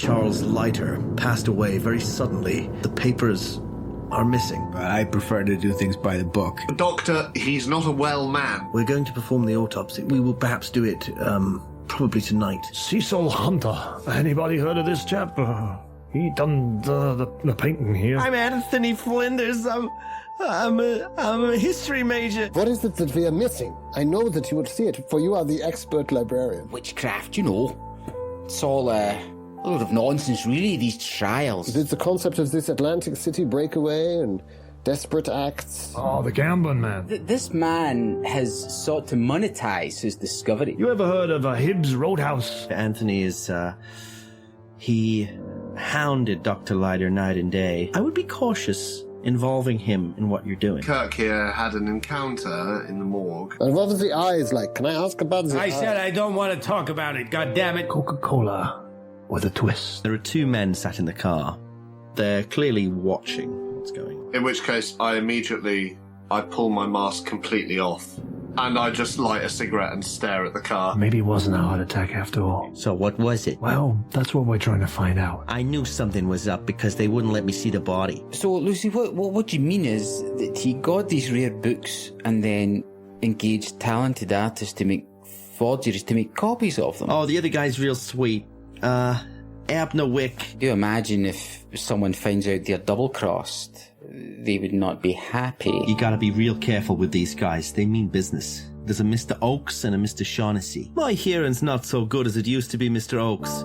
Charles Leiter passed away very suddenly. The papers are missing. I prefer to do things by the book. Doctor, he's not a well man. We're going to perform the autopsy. We will perhaps do it, probably tonight. Cecil Hunter. Anybody heard of this chap? He done the painting here. I'm Anthony Flinders. I'm a history major. What is it that we are missing? I know that you would see it, for you are the expert librarian. Witchcraft, you know. It's all a load of nonsense, really, these trials. It's the concept of this Atlantic City breakaway and desperate acts. Oh, the gambling man. This man has sought to monetize his discovery. You ever heard of a Hibbs Roadhouse? Anthony is, he hounded Dr. Leiter night and day. I would be cautious involving him in what you're doing. Kirk here had an encounter in the morgue. And what was the eyes like? Can I ask about the eyes? I said I don't want to talk about it, goddammit. Coca-Cola with a twist. There are two men sat in the car. They're clearly watching what's going on. In which case, I pull my mask completely off. And I just light a cigarette and stare at the car. Maybe it wasn't a heart attack after all. So what was it? Well, that's what we're trying to find out. I knew something was up because they wouldn't let me see the body. So, Lucy, what you mean is that he got these rare books and then engaged talented artists to make forgeries, to make copies of them? Oh, the other guy's real sweet. Abner Wick. Do you imagine if someone finds out they're double-crossed? They would not be happy. You gotta be real careful with these guys. They mean business. There's a Mr. Oakes and a Mr. Shaughnessy. My hearing's not so good as it used to be, Mr. Oakes.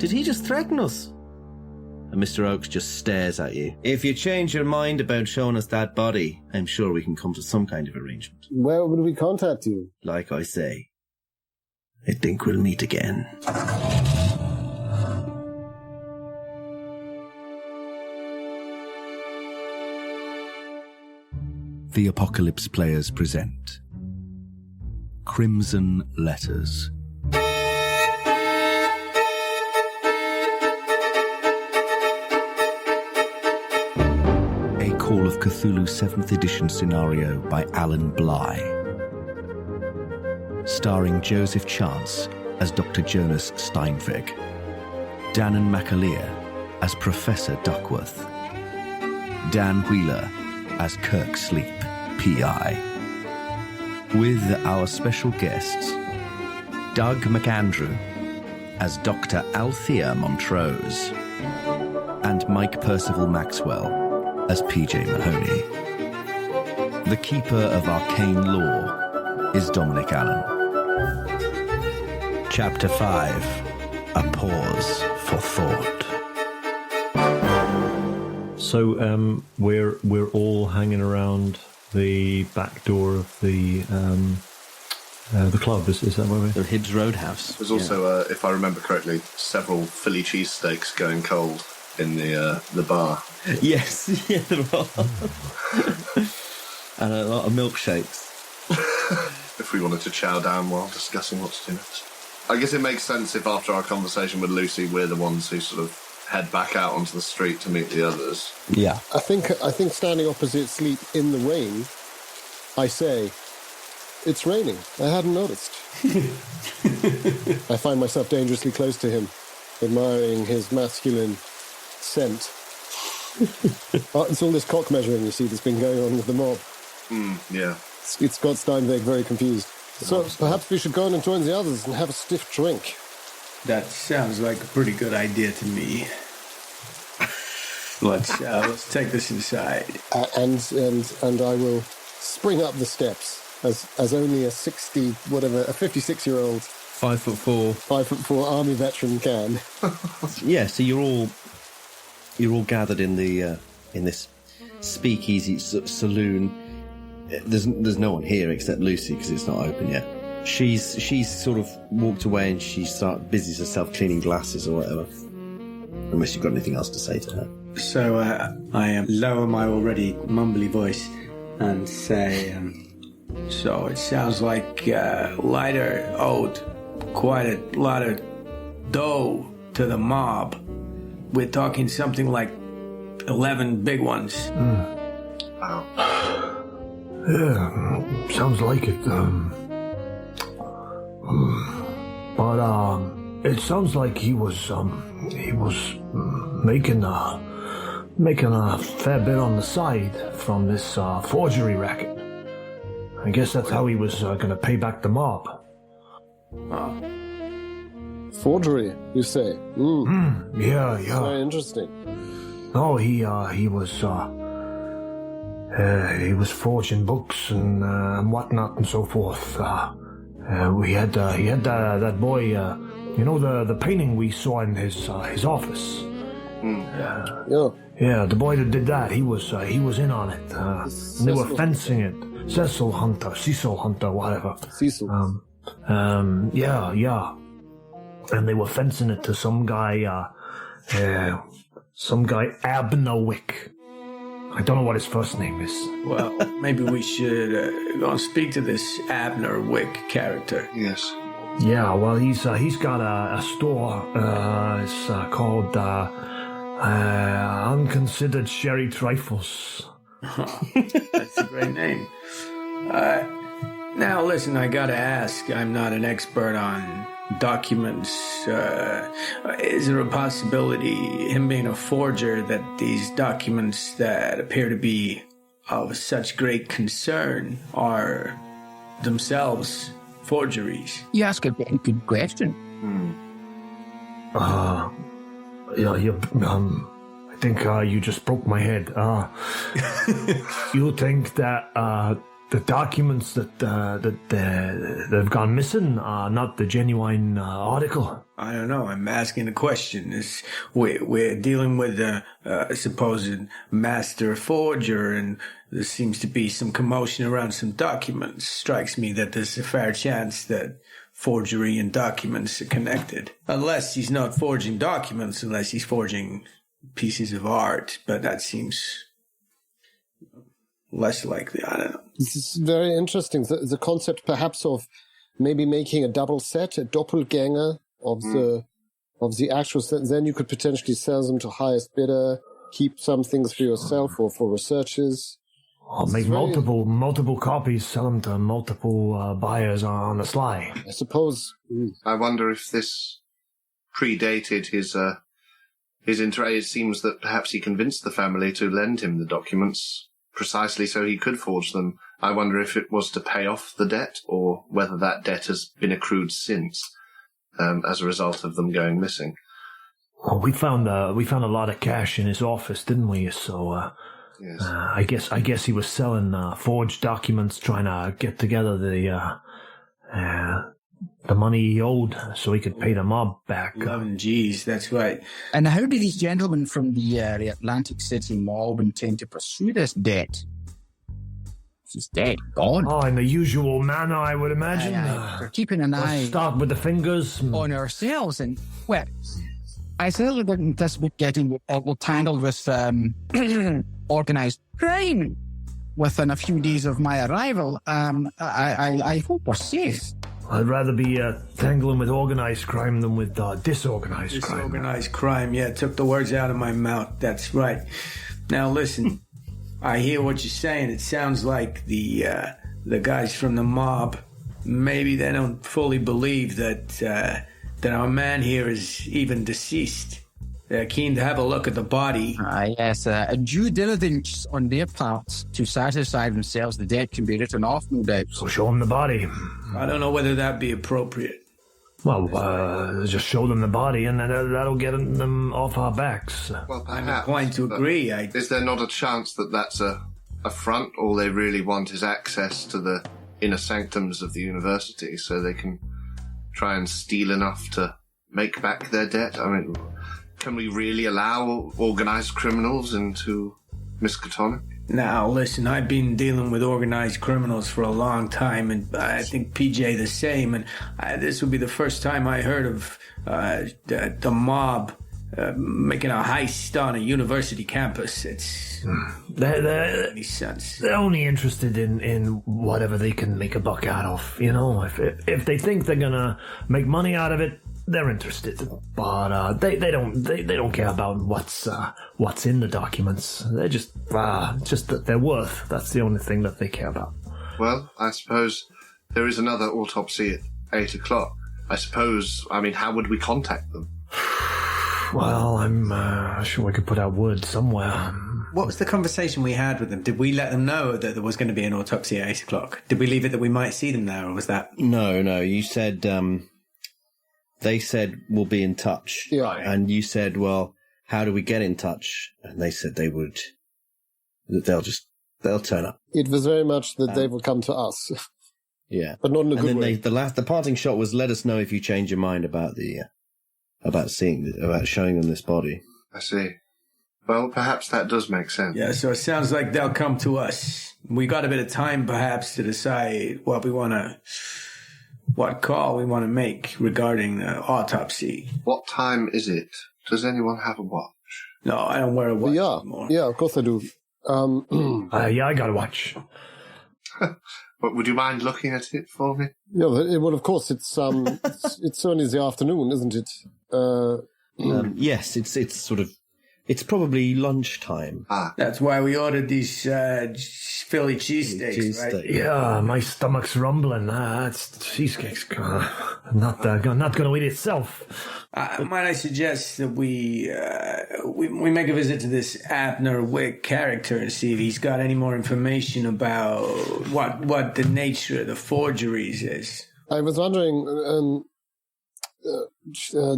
Did he just threaten us? And Mr. Oakes just stares at you. If you change your mind about showing us that body, I'm sure we can come to some kind of arrangement. Where would we contact you? Like I say, I think we'll meet again. The Apocalypse Players present Crimson Letters. A Call of Cthulhu 7th edition scenario by Alan Bligh. Starring Joseph Chance as Dr. Jonas Steinweg, Danann McAleer as Professor Duckworth, Dan Wheeler as Kirk Sleep, P.I. With our special guests, Doug McAndrew as Dr. Althea Montrose and Mike Perceval-Maxwell as P.J. Mahoney. The Keeper of Arcane Lore is Dominic Allen. Chapter 5, A Pause for Thought. So we're all hanging around the back door of the club. Is that where we're? The Hibbs Roadhouse. There's also, if I remember correctly, several Philly cheesesteaks going cold in the bar. Yes, yeah, there are. And a lot of milkshakes. If we wanted to chow down while discussing what to do next. I guess it makes sense if after our conversation with Lucy, we're the ones who sort of head back out onto the street to meet the others. Yeah. I think standing opposite Sleep in the rain, I say, it's raining. I hadn't noticed. I find myself dangerously close to him, admiring his masculine scent. It's all this cock measuring, you see, that's been going on with the mob. Yeah. It's got Steinweg very confused. So perhaps we should go on and join the others and have a stiff drink. That sounds like a pretty good idea to me. Let's take this inside. And I will spring up the steps as only a 56-year-old 5'4", 5'4" army veteran can. Yeah, so you're all gathered in the in this speakeasy saloon. There's no one here except Lucy because it's not open yet. She's sort of walked away and she busies herself cleaning glasses or whatever. Unless you've got anything else to say to her. So I lower my already mumbly voice and say, so it sounds like Leiter owed quite a lot of dough to the mob. We're talking something like 11 big ones. Wow. Yeah, sounds like it. But it sounds like he was making a fair bit on the side from this forgery racket. I guess that's how he was going to pay back the mob. Forgery, you say? Yeah. Very interesting. No, he was forging books and whatnot and so forth. He had that boy, the painting we saw in his office. Yeah, the boy that did that, he was in on it. And they were fencing it. Cecil Hunter, whatever. Cecil. Yeah. And they were fencing it to some guy Abnerwick. I don't know what his first name is. Well, maybe we should go and speak to this Abnerwick character. Yes. Yeah, well, he's got a store. It's called Unconsidered Sherry Trifles. That's a great name. Now, listen, I gotta ask. I'm not an expert on documents. Is there a possibility, him being a forger, that these documents that appear to be of such great concern are themselves forgeries? You ask a very good question. I think you just broke my head. You think that the documents that have gone missing are not the genuine article? I don't know. I'm asking a question. We're dealing with a supposed master forger, and there seems to be some commotion around some documents. Strikes me that there's a fair chance that forgery and documents are connected. Unless he's not forging documents, unless he's forging pieces of art. But that seems less likely. I don't know. This is very interesting. The concept perhaps of maybe making a double set, a doppelganger of the actual set. Then you could potentially sell them to highest bidder, keep some things for yourself or for researchers. I'll make multiple copies, sell them to multiple buyers on the sly. I suppose. I wonder if this predated his interest. It seems that perhaps he convinced the family to lend him the documents precisely so he could forge them. I wonder if it was to pay off the debt, or whether that debt has been accrued since, as a result of them going missing. Well, we found a lot of cash in his office, didn't we? So, yes. I guess he was selling forged documents, trying to get together the money he owed, so he could pay the mob back. 11 G's, that's right. And how do these gentlemen from the Atlantic City mob intend to pursue this debt? She's dead, gone. Oh, in the usual manner, I would imagine. They're keeping an eye start with the fingers on ourselves, and well, I certainly didn't anticipate getting tangled with organized crime within a few days of my arrival. I hope we're safe. I'd rather be tangling with organized crime than with disorganized crime. Disorganized crime, yeah, took the words out of my mouth. That's right. Now listen, I hear what you're saying. It sounds like the guys from the mob, maybe they don't fully believe that our man here is even deceased. They're keen to have a look at the body. Yes, a due diligence on their part to satisfy themselves. The debt can be written off, no doubt. So show them the body. I don't know whether that'd be appropriate. Well, just show them the body, and then that'll get them off our backs. Well, perhaps. I'm inclined to agree. Is there not a chance that that's a front? All they really want is access to the inner sanctums of the university, so they can try and steal enough to make back their debt? I mean, can we really allow organized criminals into Miskatonic? Now, listen, I've been dealing with organized criminals for a long time, and I think PJ the same, and this would be the first time I heard of the mob making a heist on a university campus. It's they're any sense. They're only interested in whatever they can make a buck out of. You know, if they think they're gonna make money out of it, they're interested. But they don't care about what's in the documents. They're just that their worth. That's the only thing that they care about. Well, I suppose there is another autopsy at 8:00. I suppose, how would we contact them? Well, I'm sure we could put out word somewhere. What was the conversation we had with them? Did we let them know that there was going to be an autopsy at 8 o'clock? Did we leave it that we might see them there, or was that... No, you said... they said, we'll be in touch. Yeah. And you said, well, how do we get in touch? And they said they would... They'll turn up. It was very much that they will come to us. Yeah. But not in a and good then way. The parting shot was, let us know if you change your mind about showing them this body. I see. Well, perhaps that does make sense. Yeah, so it sounds like they'll come to us. We got a bit of time, perhaps, to decide what call we want to make regarding the autopsy. What time is it? Does anyone have a watch? No, I don't wear a watch anymore. Yeah, of course I do. Yeah, I got a watch. But would you mind looking at it for me? Yeah, well, of course, it's only the afternoon, isn't it? Yes, it's probably lunchtime. That's why we ordered these Philly cheesesteaks, right? Yeah, my stomach's rumbling. It's cheesecake's not going to eat itself. Might I suggest that we make a visit to this Abner Wick character and see if he's got any more information about what the nature of the forgeries is? I was wondering,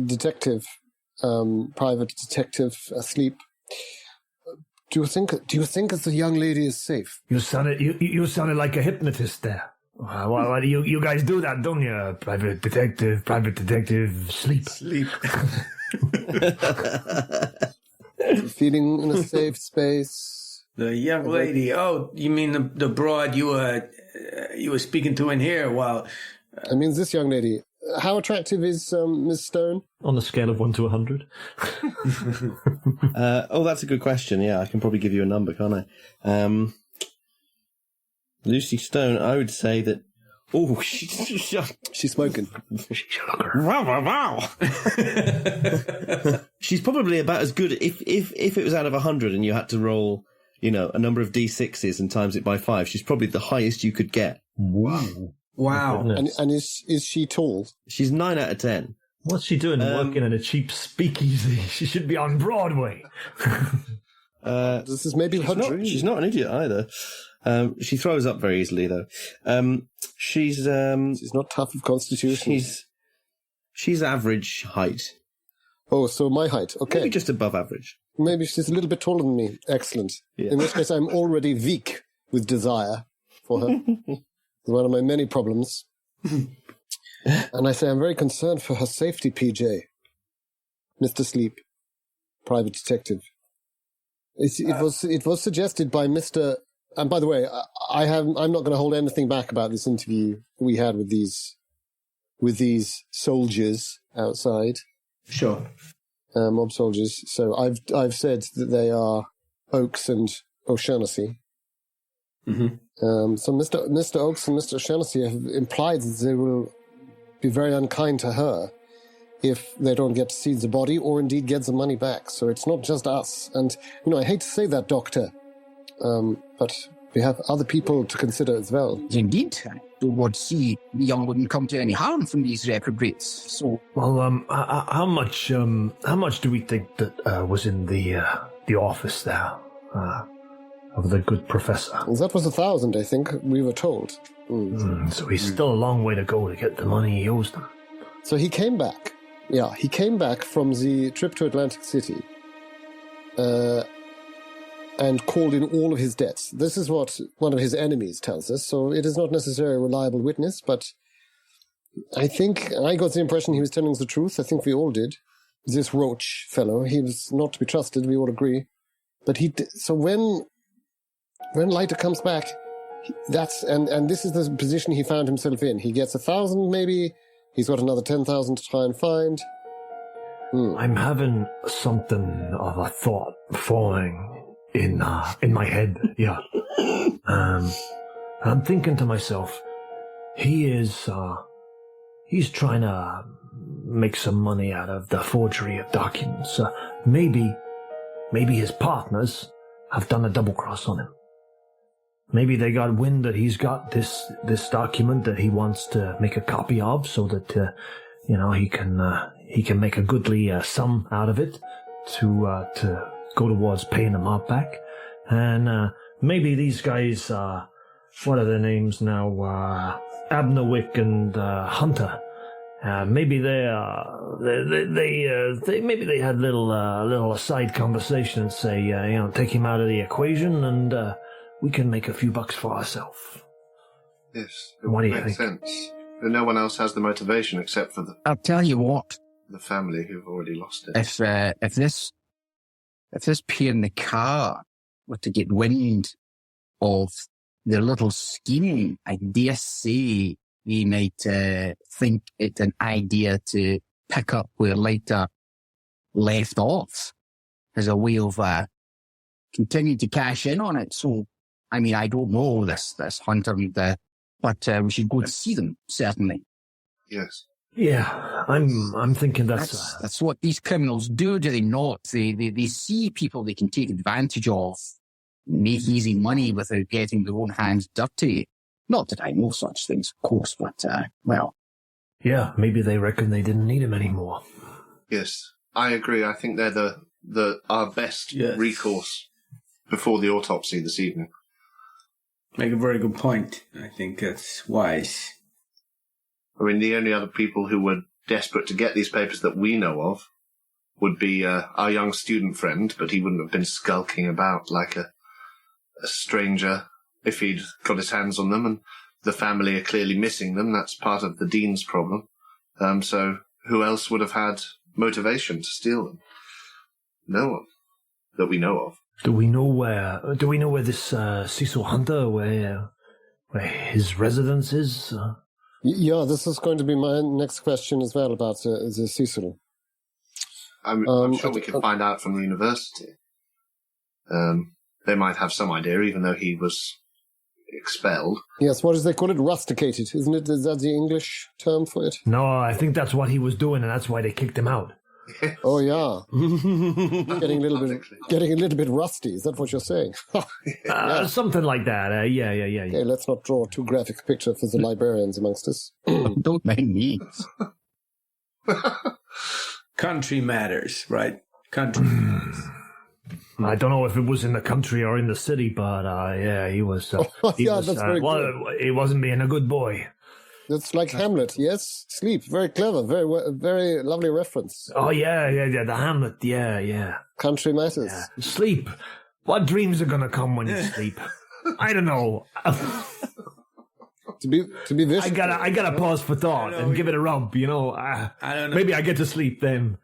detective, private detective asleep. Do you think that the young lady is safe? You sounded like a hypnotist there. Why do you guys do that, don't you? Private detective, sleep. Feeling in a safe space. The young lady. Oh, you mean the broad you were speaking to in here? Well, I mean this young lady. How attractive is Miss Stone? On a scale of 1 to 100. That's a good question. Yeah, I can probably give you a number, can't I? Lucy Stone, I would say that... Oh, she's smoking. Wow. She's probably about as good... If it was out of 100 and you had to roll, a number of D6s and times it by 5, she's probably the highest you could get. Wow. And is she tall? She's 9 out of 10. What's she doing working in a cheap speakeasy? She should be on Broadway. This is maybe her dream. She's not an idiot either. She throws up very easily, though. She's not tough of constitution. She's average height. Oh, so my height. Okay. Maybe just above average. Maybe she's a little bit taller than me. Excellent. Yeah. In which case, I'm already weak with desire for her. It's one of my many problems. And I say I'm very concerned for her safety, PJ. Mr. Sleep, private detective. It was suggested by Mr. And by the way, I'm not going to hold anything back about this interview we had with these soldiers outside. Sure. Mob soldiers. So I've said that they are Oakes and O'Shaughnessy. Mm-hmm. So Mr. Oakes and Mr. O'Shaughnessy have implied that they will be very unkind to her if they don't get to see the body or indeed get the money back. So it's not just us. And, I hate to say that, Doctor, but we have other people to consider as well. Indeed. You would see the young wouldn't come to any harm from these reprobates. So, well, how much do we think that was in the office there of the good professor? Well, that was 1,000, I think. We were told. So he's still a long way to go to get the money he owes them. So he came back. Yeah, he came back from the trip to Atlantic City and called in all of his debts. This is what one of his enemies tells us, so it is not necessarily a reliable witness, but I think I got the impression he was telling us the truth. I think we all did. This Roach fellow, he was not to be trusted, we all agree. But so when Leiter comes back, and this is the position he found himself in. He gets 1,000 maybe. He's got another 10,000 to try and find. I'm having something of a thought forming in my head. Yeah. I'm thinking to myself, he's trying to make some money out of the forgery of documents. Maybe his partners have done a double cross on him. Maybe they got wind that he's got this document that he wants to make a copy of so that, he can make a goodly sum out of it to go towards paying them up back. And maybe these guys, what are their names now? Abnerwick and Hunter. Maybe they maybe they had little aside conversation and say, take him out of the equation and we can make a few bucks for ourselves. Yes, it What do would you make think? sense. And no one else has the motivation except for I'll tell you what. the family who've already lost it. If this pair in the car were to get wind of their little scheme, I dare say they might think it an idea to pick up where Leiter left off as a way of continuing to cash in on it. So, I mean, I don't know this Hunter, but we should go and see them, certainly. Yes. Yeah, I'm thinking that's what these criminals do they not? They see people they can take advantage of, make easy money without getting their own hands dirty. Not that I know such things, of course, but, well. Yeah, maybe they reckon they didn't need him anymore. Yes, I agree. I think they're our best recourse before the autopsy this evening. Make a very good point. I think that's wise. I mean, the only other people who were desperate to get these papers that we know of would be our young student friend, but he wouldn't have been skulking about like a stranger if he'd got his hands on them, and the family are clearly missing them. That's part of the Dean's problem. So who else would have had motivation to steal them? No one that we know of. Do we know where this Cecil Hunter, where his residence is? Yeah, this is going to be my next question as well about the Cecil. I'm sure we could find out from the university. They might have some idea, even though he was expelled. Yes, what do they call it? Rusticated, isn't it? Is that the English term for it? No, I think that's what he was doing, and that's why they kicked him out. Oh yeah, getting a little bit rusty. Is that what you're saying? Something like that. Yeah. Okay, let's not draw too graphic a picture for the librarians amongst us. Don't mind me. Country matters, right? Country matters. I don't know if it was in the country or in the city, but he was. He wasn't being a good boy. That's like Hamlet, yes? Sleep, very clever, very lovely reference. Oh, yeah, the Hamlet, yeah. Country matters. Yeah. Sleep. What dreams are going to come when you sleep? I don't know. To be vicious. I gotta pause for thought and give it a rub, I don't know. Maybe I get to sleep then.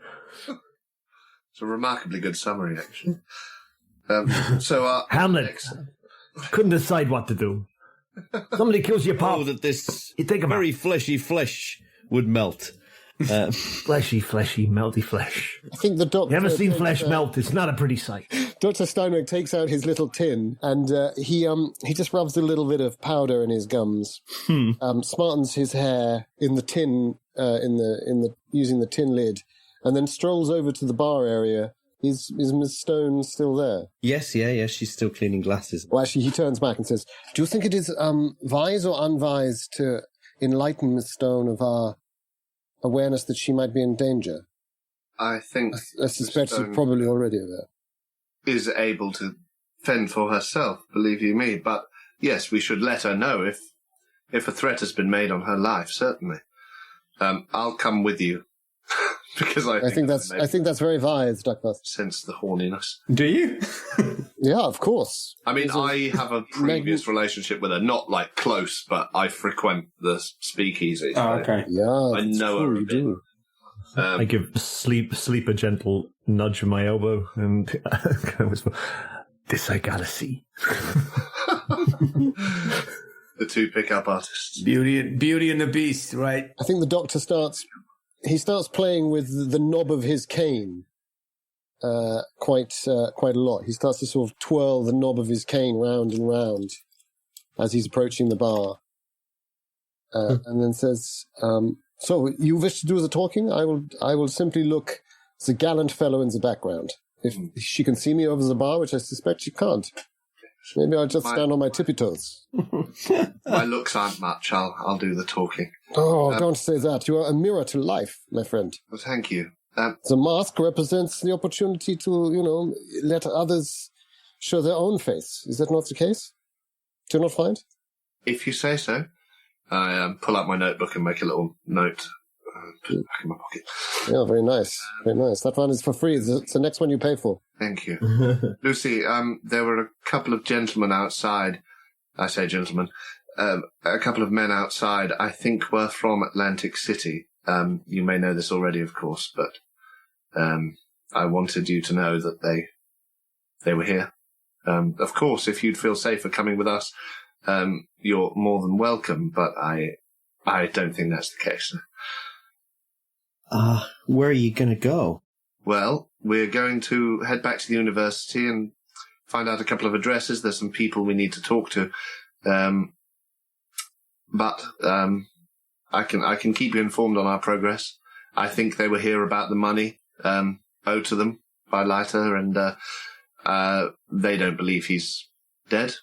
It's a remarkably good summary, actually. Hamlet couldn't decide what to do. Somebody kills your pop. That this you think very fleshy flesh would melt. Fleshy, melty flesh. I think the doctor... You ever seen flesh melt? It's not a pretty sight. Dr. Steinweg takes out his little tin and he just rubs a little bit of powder in his gums, smartens his hair in the tin, using the tin lid, and then strolls over to the bar area. Is Miss Stone still there? Yes, she's still cleaning glasses. Well, actually, he turns back and says, do you think it is wise or unwise to enlighten Miss Stone of our awareness that she might be in danger? I think I suspect she's probably already aware. Is able to fend for herself, believe you me. But yes, we should let her know if a threat has been made on her life, certainly. I'll come with you. Because I think that's very wise, Douglas. Sense the horniness. Do you? Yeah, of course. I mean, I have a previous relationship with her, not like close, but I frequent the speakeasy. Oh, okay. Yeah, I know her a bit. I give sleep a gentle nudge with my elbow, and I whisper, "This I gotta see." The two pickup artists, Beauty and the Beast, right? I think the doctor starts playing with the knob of his cane quite a lot. He starts to sort of twirl the knob of his cane round and round as he's approaching the bar, and then says, "So you wish to do the talking? I will simply look the gallant fellow in the background. If she can see me over the bar, which I suspect she can't." Maybe I'll just stand on my tippy toes. My looks aren't much. I'll do the talking. Oh, don't say that. You are a mirror to life, my friend. Well, thank you. The mask represents the opportunity to, let others show their own face. Is that not the case? Do you not find? If you say so. I pull out my notebook and make a little note. Put it back in my pocket. Yeah, very nice. Very nice. That one is for free. It's the next one you pay for. Thank you. Lucy, there were a couple of gentlemen outside. I say gentlemen. A couple of men outside, I think, were from Atlantic City. You may know this already, of course, but I wanted you to know that they were here. Of course, if you'd feel safer coming with us, you're more than welcome, but I don't think that's the case. Where are you going to go? Well, we're going to head back to the university and find out a couple of addresses. There's some people we need to talk to. But I can keep you informed on our progress. I think they were here about the money owed to them by Leiter, and they don't believe he's dead.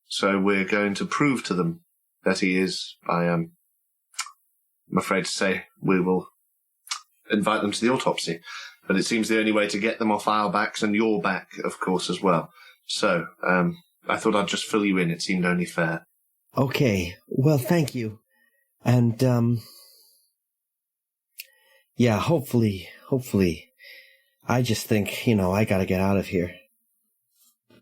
So we're going to prove to them that he is. I'm afraid to say we will invite them to the autopsy. But it seems the only way to get them off our backs and your back, of course, as well. So I thought I'd just fill you in. It seemed only fair. Okay. Well, thank you. And, yeah, hopefully, I just think, I gotta get out of here.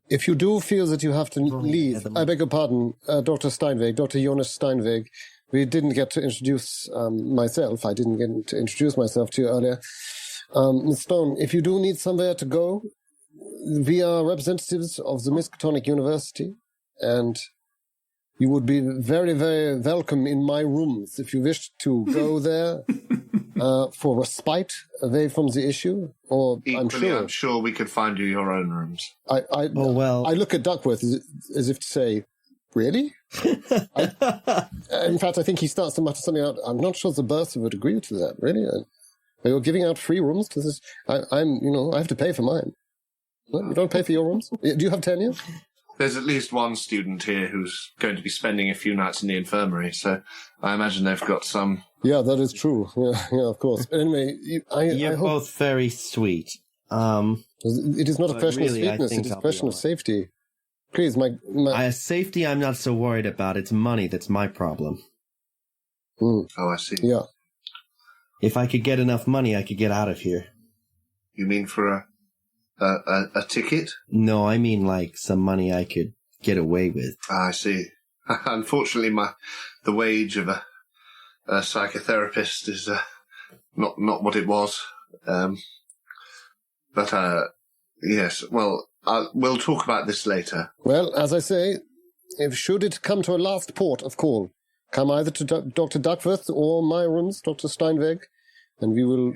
If you do feel that you have to leave, I beg your pardon, Dr. Steinweg, Dr. Jonas Steinweg. We didn't get to introduce myself. I didn't get to introduce myself to you earlier. Ms. Stone, if you do need somewhere to go, we are representatives of the Miskatonic University, and you would be very, very welcome in my rooms if you wish to go there for respite away from the issue. Or equally, I'm sure we could find you your own rooms. I look at Duckworth as if to say, really? In fact, I think he starts to mutter something out. I'm not sure the bursar would agree to that, really. You're giving out free rooms? I have to pay for mine. You don't pay for your rooms? Do you have tenure? There's at least one student here who's going to be spending a few nights in the infirmary, so I imagine they've got some... Yeah, that is true. Yeah, of course. But anyway, You're both very sweet. It is not a question of sweetness, it is a question of safety. Please, my... Safety I'm not so worried about. It's money that's my problem. Oh, I see. Yeah. If I could get enough money, I could get out of here. You mean for a ticket? No, I mean like some money I could get away with. I see. Unfortunately, the wage of a psychotherapist is not what it was. But yes, well, we'll talk about this later. Well, as I say, should it come to a last port of call, come either to Dr. Duckworth or my rooms, Dr. Steinweg, and we will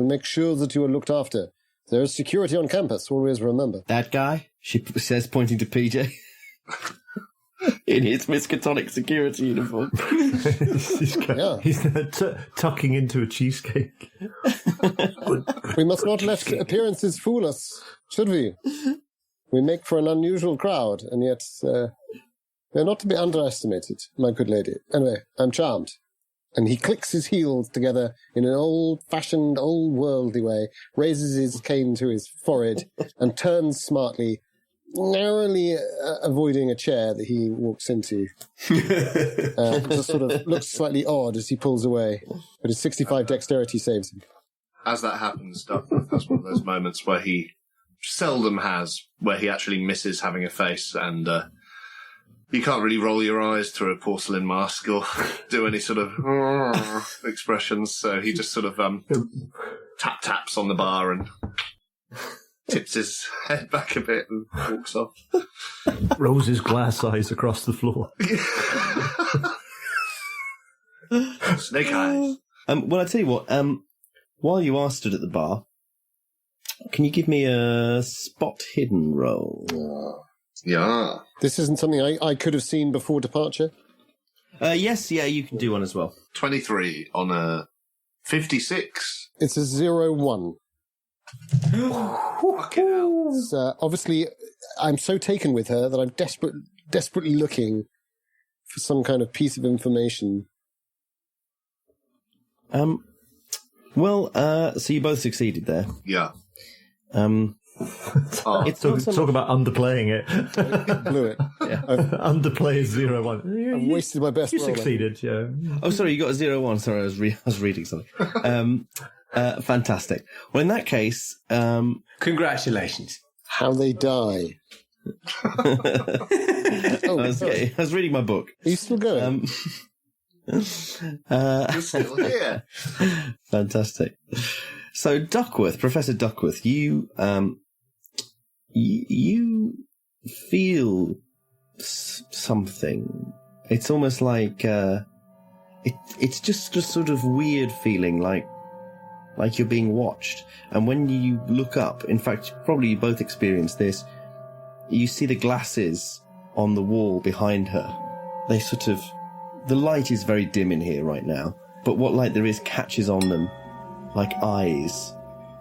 make sure that you are looked after. There is security on campus, always remember. That guy, she says, pointing to PJ, in his Miskatonic security uniform. He's tucking into a cheesecake. We must not let appearances fool us, should we? We make for an unusual crowd, and yet they're not to be underestimated, my good lady. Anyway, I'm charmed. And he clicks his heels together in an old-fashioned, old-worldly way, raises his cane to his forehead, and turns smartly, narrowly avoiding a chair that he walks into. Just sort of looks slightly odd as he pulls away, but his 65 dexterity saves him. As that happens, Duckworth has one of those moments where he seldom has, where he actually misses having a face, and you can't really roll your eyes through a porcelain mask or do any sort of expressions, so he just sort of taps on the bar and tips his head back a bit and walks off. Rolls his glass eyes across the floor. Snake eyes. Well, I tell you what, while you are stood at the bar, can you give me a spot hidden roll? Yeah. This isn't something I could have seen before departure? Yes, you can do one as well. 23 on a 56. It's a 0-1. Fucking hell. So, obviously, I'm so taken with her that I'm desperately looking for some kind of piece of information. Well, so you both succeeded there. Yeah. It's not so Talk about underplaying it. Blew it. Yeah. Underplay is 0-1. I've wasted my best You roll. succeeded, yeah. Oh, sorry, you got a 0-1. Sorry, I was reading something. Fantastic. Well, in that case, Congratulations. How they die. I was reading my book. Are you still going? You're still here. Fantastic. So, Duckworth, Professor Duckworth, you feel something. It's almost like it's just a sort of weird feeling, like you're being watched. And when you look up, in fact, probably you both experienced this, you see the glasses on the wall behind her. They sort of... The light is very dim in here right now, but what light there is catches on them like eyes,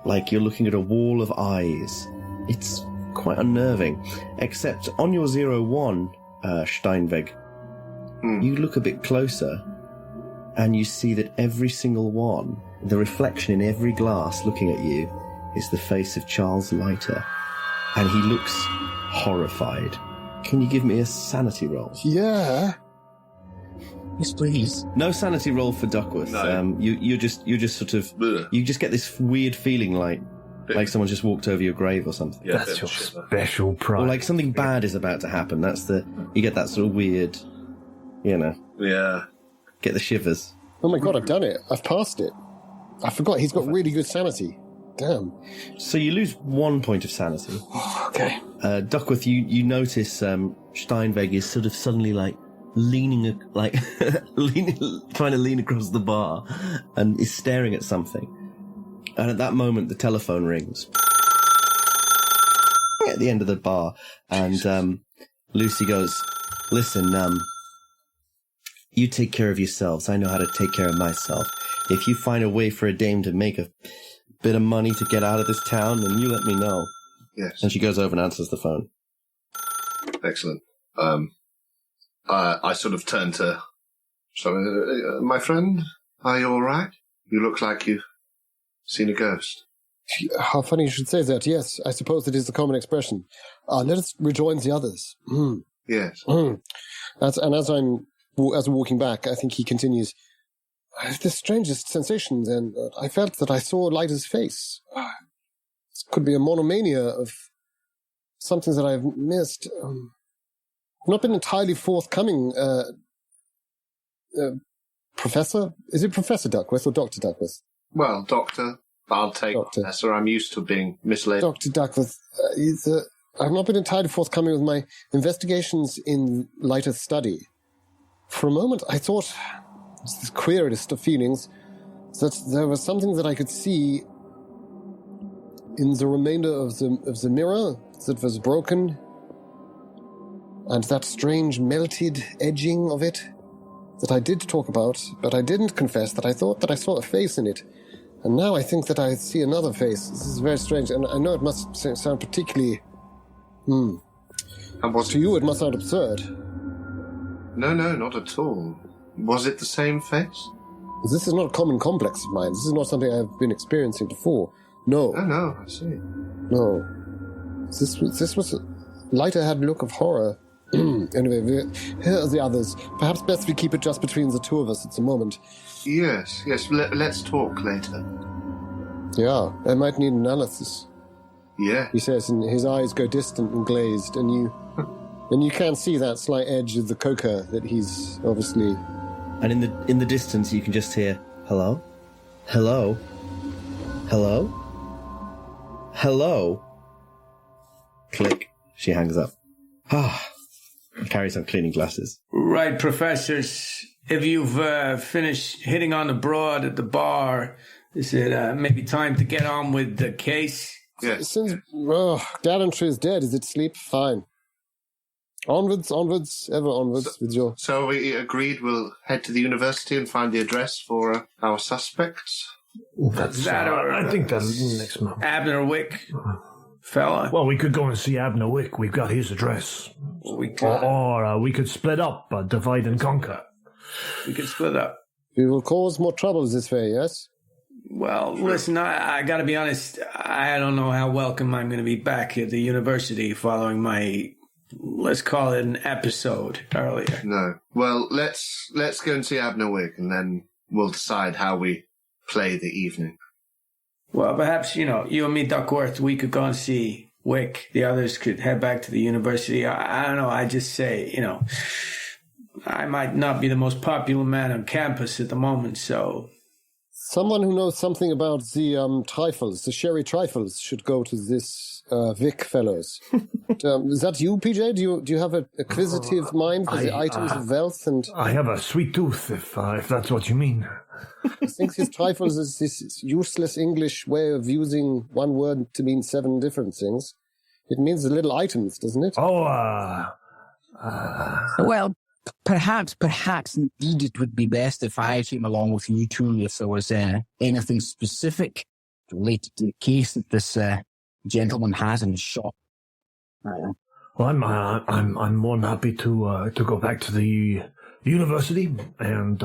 like you're looking at a wall of eyes. It's quite unnerving, except on your 0-1, Steinweg, you look a bit closer and you see that every single one, the reflection in every glass looking at you, is the face of Charles Leiter, and he looks horrified. Can you give me a sanity roll? Yeah. Yes, please. No sanity roll for Duckworth. No. You just sort of Blech. you just get this weird feeling like someone just walked over your grave or something. Yeah, That's your shiver. special prize. Or like something bad is about to happen. You get that sort of weird, Yeah. get the shivers. Oh my god, I've done it. I've passed it. I forgot he's got really good sanity. Damn. So you lose 1 point of sanity. Okay. Duckworth, you notice Steinweg is sort of suddenly like leaning, trying to lean across the bar and is staring at something. And at that moment, the telephone rings at the end of the bar, and Lucy goes, "Listen, you take care of yourselves. I know how to take care of myself. If you find a way for a dame to make a bit of money to get out of this town, then you let me know." Yes. And she goes over and answers the phone. Excellent. I sort of turn to... my friend, are you all right? You look like you've seen a ghost. How funny you should say that. Yes, I suppose it is the common expression. Let us rejoin the others. Yes. As we're walking back, I think he continues, I have the strangest sensation then. I felt that I saw Leiter's face. This could be a monomania of something that I've missed. I've not been entirely forthcoming. Professor? Is it Professor Duckworth or Dr. Duckworth? Well, Doctor. I'll take Doctor. Professor. I'm used to being misled. Dr. Duckworth, I've not been entirely forthcoming with my investigations in Leiter's study. For a moment, I thought, it's the queerest of feelings, that there was something that I could see in the remainder of the mirror that was broken, and that strange melted edging of it that I did talk about, but I didn't confess that I thought that I saw a face in it. And now I think that I see another face. This is very strange, and I know it must sound particularly... And was To you, it must sound absurd. No, not at all. Was it the same face? This is not a common complex of mine. This is not something I've been experiencing before. No. Oh, no, I see. No. This was... Leiter had a look of horror. Anyway, here are the others. Perhaps best we keep it just between the two of us at the moment. Yes. Let's talk later. Yeah, I might need analysis. Yeah. He says, and his eyes go distant and glazed, and you can see that slight edge of the coca that he's obviously... And in the distance, you can just hear, hello? Hello? Hello? Hello? Click. She hangs up. Carries on cleaning glasses. Right, professors. If you've finished hitting on the broad at the bar, is it maybe time to get on with the case? Yes. Since Gallantry is dead, is it sleep? Fine. Onwards, ever onwards with your... So we agreed we'll head to the university and find the address for our suspects? That's I think that's next month. Abner Wick fella. Well, we could go and see Abner Wick. We've got his address. We could. Or we could split up, divide and conquer. We could split up. We will cause more troubles this way, yes? Well, listen, I got to be honest. I don't know how welcome I'm going to be back at the university following my, let's call it an episode earlier. No. Well, let's go and see Abner Wick, and then we'll decide how we play the evening. Well, perhaps, you and me, Duckworth, we could go and see Wick. The others could head back to the university. I don't know. I just say, I might not be the most popular man on campus at the moment, so... Someone who knows something about the trifles, the sherry trifles, should go to this Vic fellows. Is that you, PJ? Do you have an acquisitive mind for the items of wealth? And I have a sweet tooth, if that's what you mean. I think his trifles is this useless English way of using one word to mean 7 different things. It means the little items, doesn't it? Well, perhaps indeed it would be best if I came along with you two if there was anything specific related to the case that this gentleman has in his shop. Well, I'm more than happy to go back to the university and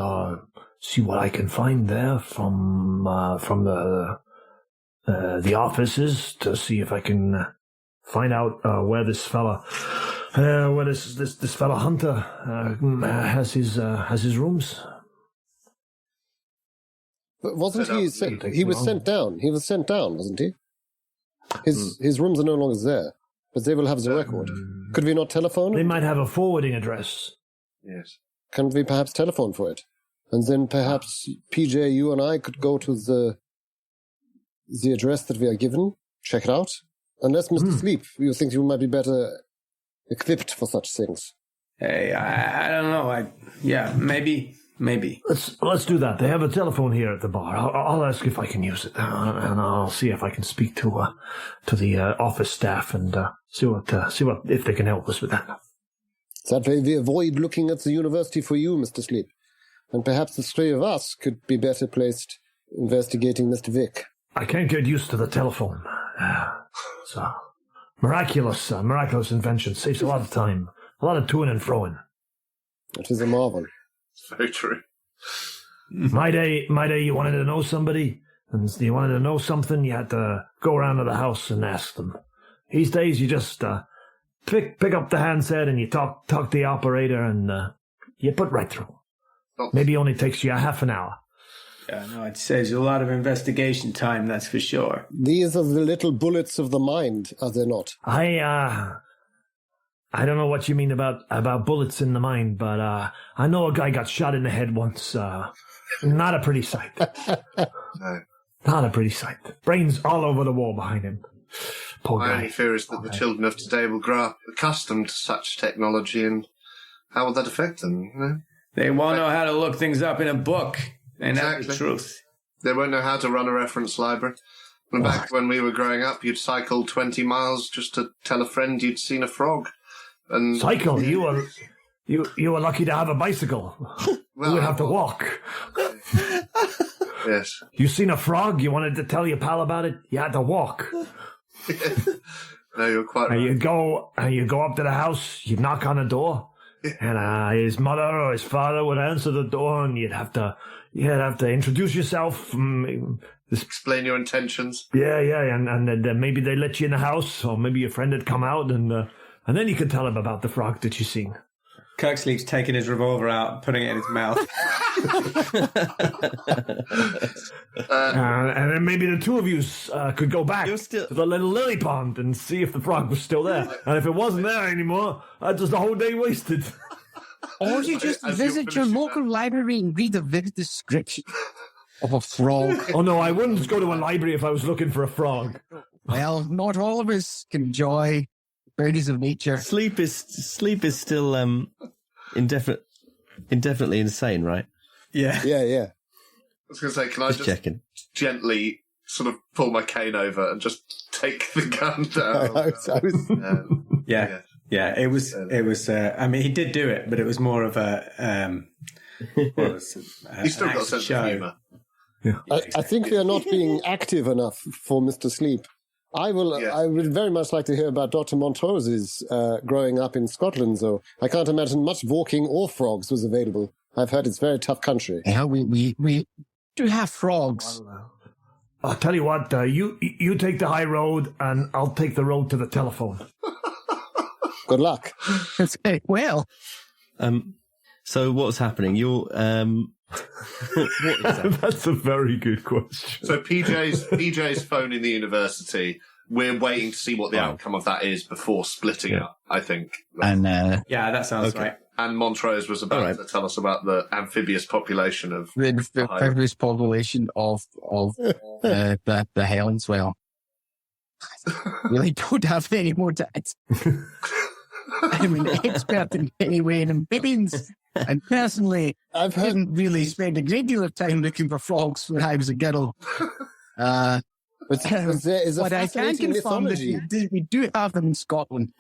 see what I can find there from the offices to see if I can find out where this fella Hunter has his rooms. But wasn't he was sent down? He was sent down, wasn't he? His rooms are no longer there, but they will have the record. Could we not telephone? They might have a forwarding address. Yes. Can we perhaps telephone for it? And then perhaps, PJ, you and I could go to the address that we are given, check it out. Unless, Mr. Sleep, you think you might be better equipped for such things. Hey, I don't know. Maybe. Let's do that. They have a telephone here at the bar. I'll ask if I can use it, and I'll see if I can speak to the office staff and see what if they can help us with that. That way we avoid looking at the university for you, Mr. Sleep. And perhaps the 3 of us could be better placed investigating Mr. Vic. I can't get used to the telephone. So miraculous invention. Saves a lot of time. A lot of toing and froing. It is a marvel. It's very true. My day, you wanted to know somebody, and you wanted to know something, you had to go around to the house and ask them. These days, you just pick up the handset and you talk to the operator, and you put right through. Maybe only takes you a half an hour. Yeah, no, it saves you a lot of investigation time, that's for sure. These are the little bullets of the mind, are they not? I don't know what you mean about bullets in the mind, but I know a guy got shot in the head once. Not a pretty sight. No. Not a pretty sight. Brains all over the wall behind him. Poor guy. My only fear is that the children of today will grow up accustomed to such technology, and how will that affect them? They won't know how to look things up in a book. And that's the truth. They won't know how to run a reference library. And back when we were growing up, you'd cycle 20 miles just to tell a friend you'd seen a frog. And cycle? You were lucky to have a bicycle. Well, you would have to walk. Yes. You seen a frog? You wanted to tell your pal about it? You had to walk. No, you're quite right. And you go up to the house, you knock on the door, and his mother or his father would answer the door, and you'd have to introduce yourself. Explain your intentions. Yeah, and then maybe they let you in the house, or maybe your friend had come out, and then you could tell him about the frog that you seen. Kirksleep's taking his revolver out and putting it in his mouth. And then maybe the 2 of you could go back to the little lily pond and see if the frog was still there. And if it wasn't there anymore, that's just the whole day wasted. Or you just visit your local library and read a vivid description of a frog. Oh no, I wouldn't go to a library if I was looking for a frog. Well, not all of us can enjoy birdies of nature. Sleep is still indefinitely insane, right? Yeah. Yeah. I was going to say, can I just checking. Gently sort of pull my cane over and just take the gun down? Yeah, it was. I mean, he did do it, but it was more of a. He's still got a sense of humour. Yeah. I think we are not being active enough for Mr. Sleep. I would very much like to hear about Dr. Montrose's growing up in Scotland, though. I can't imagine much walking or frogs was available. I've heard it's a very tough country. Yeah, we do have frogs. I'll tell you what, you take the high road, and I'll take the road to the telephone. Good luck. Well. So what's happening? You're... what exactly? That's a very good question. So PJ's phoning the university. We're waiting to see what the outcome of that is before splitting up, I think. And yeah, that sounds right. And Montrose was about to tell us about the amphibious population of the amphibious population of the Helens. Well, I really don't have any more to add. I'm an expert in penny-weighing amphibians, and personally, didn't really spend a great deal of time looking for frogs when I was a girl. But I can confirm that we do have them in Scotland.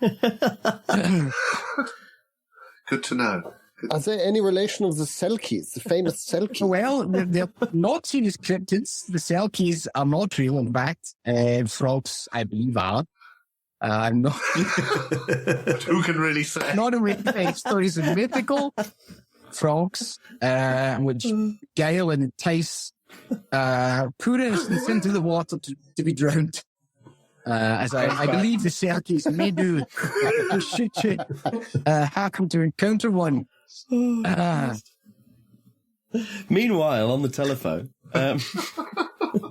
Good to know. Are there any relation of the Selkies, the famous Selkies? Well, they're not seen as cryptids. The Selkies are not real, in fact. Frogs, I believe, are. I'm not. But who can really say? Not aware of stories of mythical frogs, which guile and entice poor innocents into the water to be drowned. As I believe the Selkies may do should you happen to encounter one. Meanwhile, on the telephone.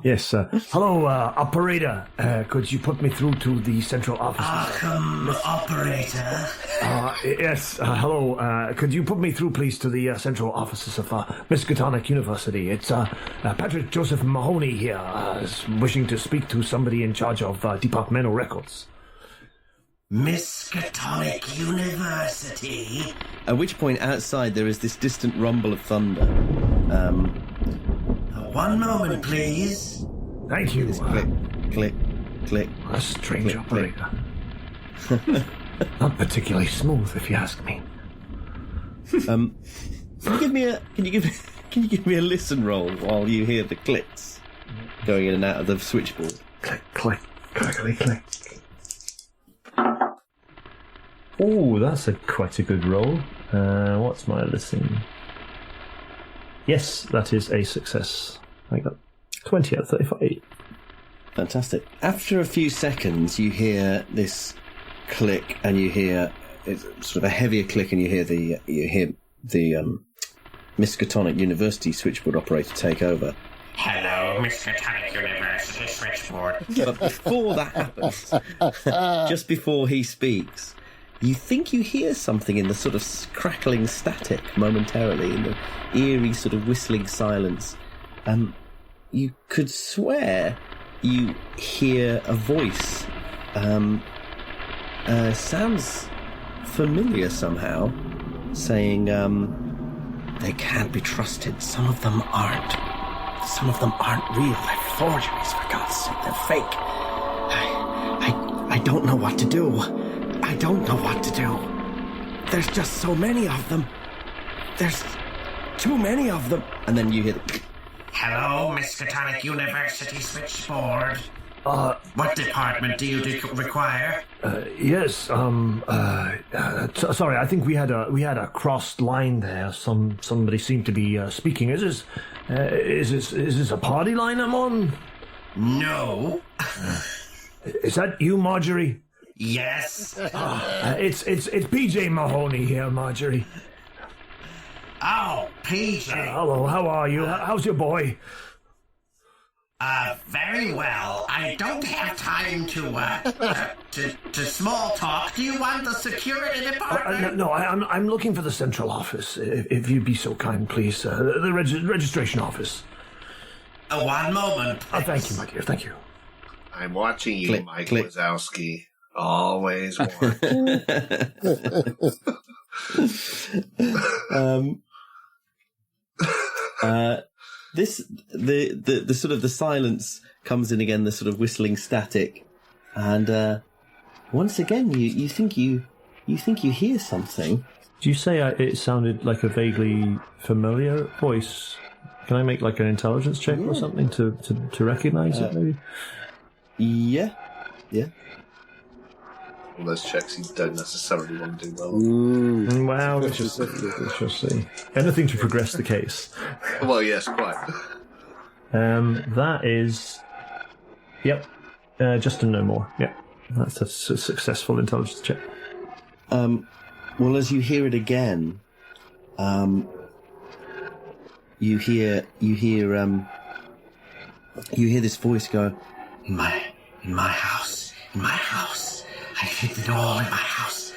Yes, hello, operator. Could you put me through to the central office? Operator. Yes, hello. Could you put me through, please, to the central offices of Miskatonic University? It's Patrick Joseph Mahoney here, wishing to speak to somebody in charge of departmental records. Miskatonic University. At which point, outside, there is this distant rumble of thunder. One moment, please. Thank you. Click, click. A strange click, operator. Not particularly smooth, if you ask me. Can you give me a listen roll while you hear the clicks going in and out of the switchboard? Click, click, clickety, click. Oh, that's quite a good roll. What's my listen? Yes, that is a success. I got 20 out of 35. Fantastic. After a few seconds, you hear this click, and you hear it's sort of a heavier click, and you hear the Miskatonic University switchboard operator take over. Hello, Miskatonic University switchboard. But before that happens, just before he speaks, you think you hear something in the sort of crackling static momentarily, in the eerie sort of whistling silence. You could swear you hear a voice. Sounds familiar somehow, saying, they can't be trusted. Some of them aren't. Some of them aren't real. They're forgeries, for God's sake. They're fake. I don't know what to do. I don't know what to do. There's just so many of them. There's too many of them. And then you hear the... Hello, Miskatonic University switchboard. What department do you require? Yes, sorry, I think we had a crossed line there. Somebody seemed to be speaking. Is this a party line I'm on? No. Is that you, Marjorie? Yes. It's PJ Mahoney here, Marjorie. Oh, PJ. Hello, how are you? How's your boy? Very well. I don't have time to small talk. Do you want the security department? No, I'm looking for the central office. If you'd be so kind, please. The registration office. One moment, please. Thank you, my dear. Thank you. I'm watching you, Mike Wazowski. Always watching. The sort of the silence comes in again, the sort of whistling static, and once again you think you hear something. Do you say it sounded like a vaguely familiar voice? Can I make like an intelligence check or something to recognise it, maybe? Yeah. All those checks you don't necessarily want to do well. Well, let's just see. Anything to progress the case. Well, yes, quite. That is... Yep. Just a no more. Yep. That's a successful intelligence check. Well, as you hear it again, you hear this voice go, In my house. I hid it all in my house.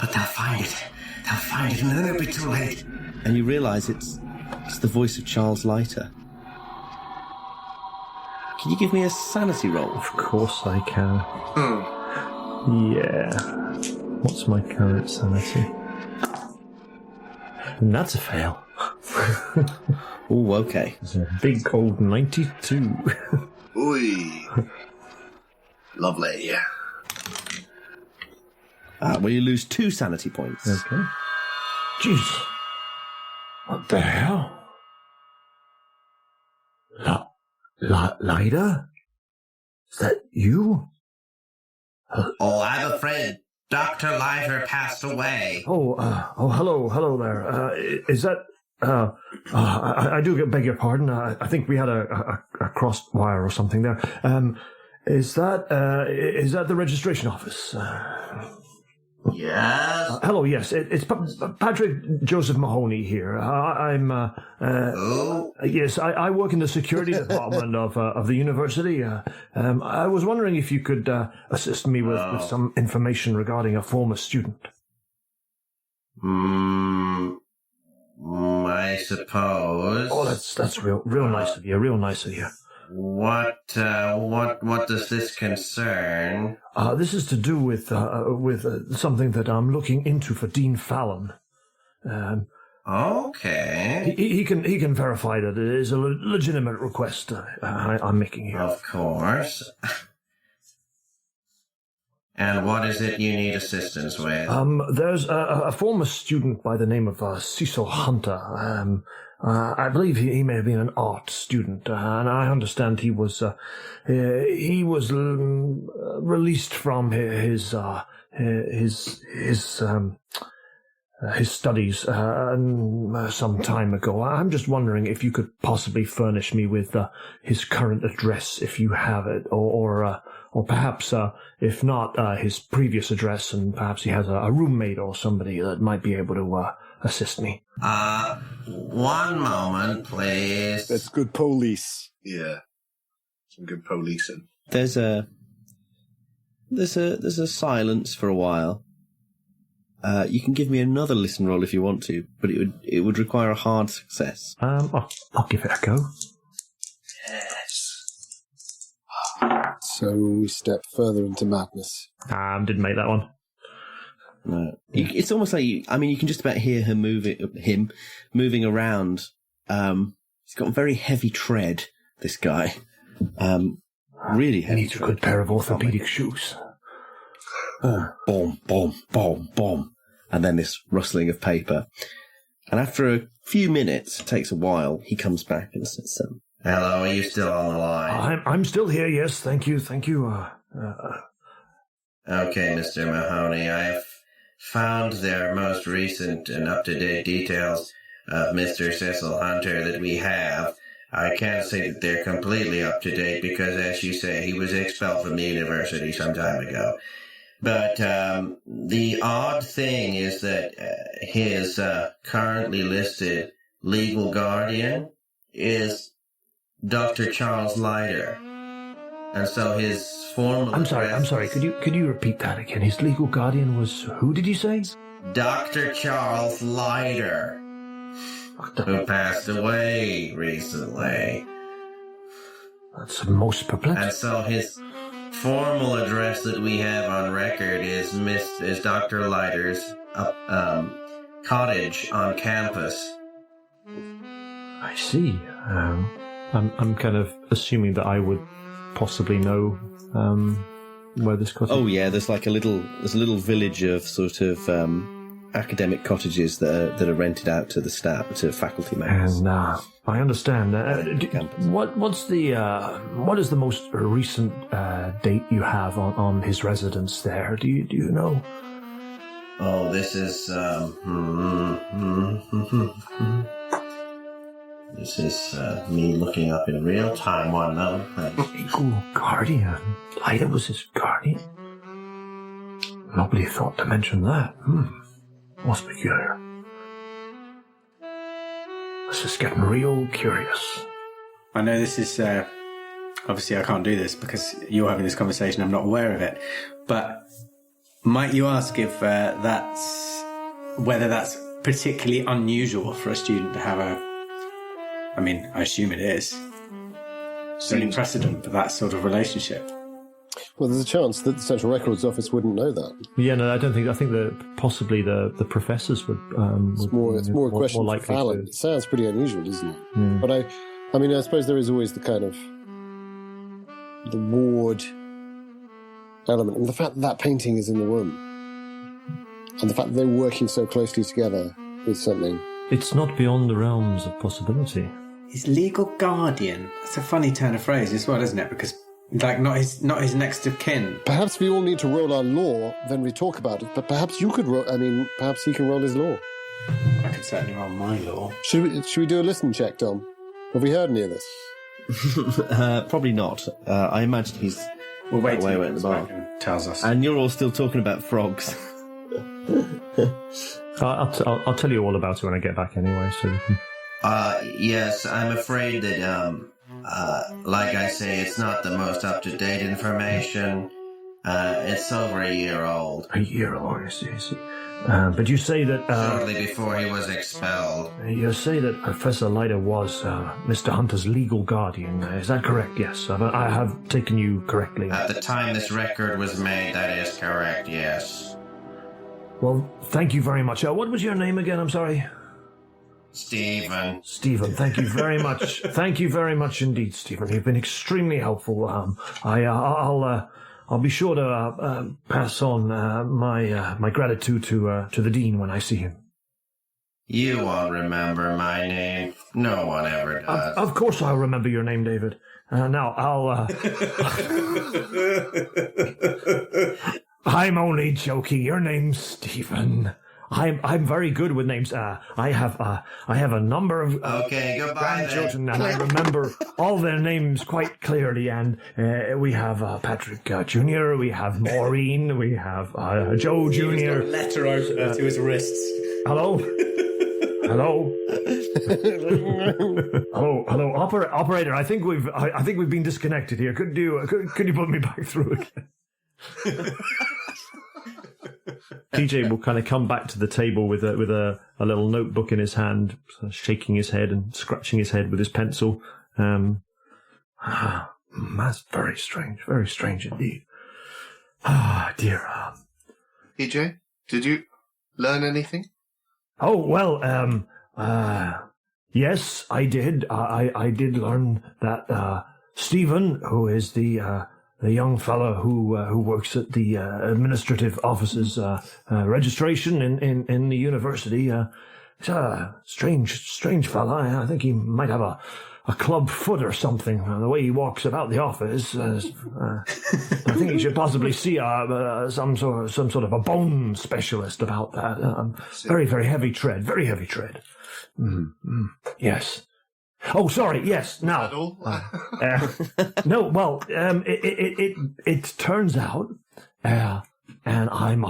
But they'll find it, and then it'll be too late. and you realise it's the voice of Charles Leiter. Can you give me a sanity roll? Of course I can. Yeah. What's my current sanity? And that's a fail. Oh, okay. It's a big old 92. Oi. Lovely. Well, you lose 2 sanity points. Okay. Jeez. What the hell? Leiter? Is that you? Oh, I'm afraid Dr. Leiter passed away. Hello there. Is that... I do beg your pardon. I think we had a crossed wire or something there. Is that the registration office? Yes? Hello, yes. It's Patrick Joseph Mahoney here. Yes, I work in the security department of the university. I was wondering if you could assist me with some information regarding a former student. I suppose. Oh, that's real nice of you. Real nice of you. What does this concern? This is to do with something that I'm looking into for Dean Fallon. Okay. He can verify that it is a legitimate request I'm making here. Of course. And what is it you need assistance with? There's a former student by the name of Cecil Hunter. I believe he may have been an art student, and I understand he was released from his studies some time ago. I'm just wondering if you could possibly furnish me with his current address, if you have it, or perhaps, if not, his previous address, and perhaps he has a roommate or somebody that might be able to assist me. One moment, please. That's good police. Yeah. Some good policing. There's a silence for a while. You can give me another listen roll if you want to, but it would require a hard success. I'll give it a go. Yes. So we step further into madness. Didn't make that one. No. It's almost like you can just about hear him moving around. He's got a very heavy tread, this guy. Really heavy. Needs a good pair of orthopedic shoes. Boom, boom, boom, boom. And then this rustling of paper. And after a few minutes, it takes a while, he comes back and says, Hello, are you still on the line? I'm still here, yes, thank you. Okay, Mr. Mahoney, I have found their most recent and up-to-date details of Mr. Cecil Hunter that we have. I can't say that they're completely up-to-date because, as you say, he was expelled from the university some time ago. But the odd thing is that his currently listed legal guardian is Dr. Charles Leiter. And so his formal I'm sorry. Could you repeat that again? His legal guardian was who, did you say? Dr. Charles Leiter, who passed away recently. That's most perplexing. And so his formal address that we have on record is Dr. Leiter's cottage on campus. I see. I'm kind of assuming that I would possibly know where this cottage. Oh yeah, there's a little village of sort of academic cottages that are rented out to the staff, to faculty members. And I understand. What is the most recent date you have on his residence there? Do you know? Oh, this is this is me looking up in real time one moment. Eagle guardian. Lyda was his guardian. Nobody thought to mention that. Most peculiar. This is getting real curious. I know this is obviously I can't do this because you're having this conversation. I'm not aware of it, but might you ask if whether that's particularly unusual for a student to have I mean, I assume it is. Any precedent for that sort of relationship? Well, there's a chance that the Central Records Office wouldn't know that. Yeah, no, I don't think. I think that possibly the professors would. It's more a question for Fallon. It sounds pretty unusual, isn't it? Mm. But I mean, I suppose there is always the kind of the ward element, and the fact that painting is in the room, and the fact that they're working so closely together is something. It's not beyond the realms of possibility. His legal guardian. That's a funny turn of phrase as well, isn't it? Because not his next of kin. Perhaps we all need to roll our law, then we talk about it. But perhaps you could roll. I mean, perhaps he can roll his law. I could certainly roll my law. Should we do a listen check, Dom? Have we heard any of this? Probably not. I imagine he's We'll wait way at the bar. Tells us. And you're all still talking about frogs. I'll tell you all about it when I get back anyway. So. Yes, I'm afraid that like I say, it's not the most up-to-date information. It's over a year old. A year old, I see. But you say that... shortly before he was expelled. You say that Professor Lyda was Mr. Hunter's legal guardian. Is that correct? Yes. I have taken you correctly. At the time this record was made, that is correct, yes. Well, thank you very much. What was your name again? I'm sorry. Stephen, thank you very much. Thank you very much indeed, Stephen. You've been extremely helpful. I'll be sure to pass on my gratitude to the dean when I see him. you won't remember my name. No one ever does. Of course I'll remember your name, David. Now, I'll... I'm only joking. Your name's Stephen. I'm very good with names. I have a number of grandchildren, and I remember all their names quite clearly. And we have Patrick Jr., we have Maureen, we have Joe Jr. He's got a letter over to his wrists. Hello. Hello, operator. I think we've been disconnected here. Could you put me back through again? TJ will kind of come back to the table with a little notebook in his hand, shaking his head and scratching his head with his pencil. That's very strange indeed. Dear. TJ, did you learn anything? Oh well, yes, I did. I did learn that Stephen, who is the young fellow who works at the administrative office's registration in the university. He's a strange fella. I think he might have a club foot or something. The way he walks about the office, I think he should possibly see some sort of a bone specialist about that. Very heavy tread. Very heavy tread. Yes. Oh, sorry. Yes. Now, no. Well, it turns out, and I'm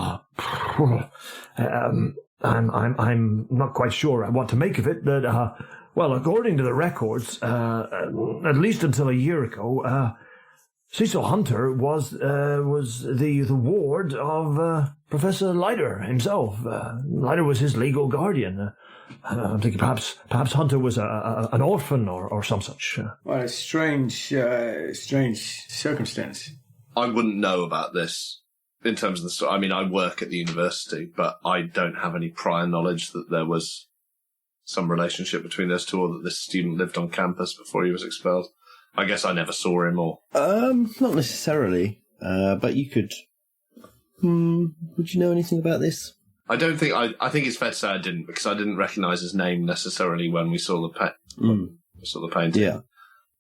not quite sure what to make of it. That well, according to the records, at least until a year ago, Cecil Hunter was the ward of Professor Leiter himself. Leiter was his legal guardian. I'm thinking perhaps Hunter was an orphan or some such. Well, it's strange circumstance. I wouldn't know about this in terms of the story. I mean, I work at the university, but I don't have any prior knowledge that there was some relationship between those two, or that this student lived on campus before he was expelled. I guess I never saw him, or... Not necessarily, but you could... would you know anything about this? I don't think I think it's fair to say I didn't, because I didn't recognise his name necessarily when we saw the painting. Yeah.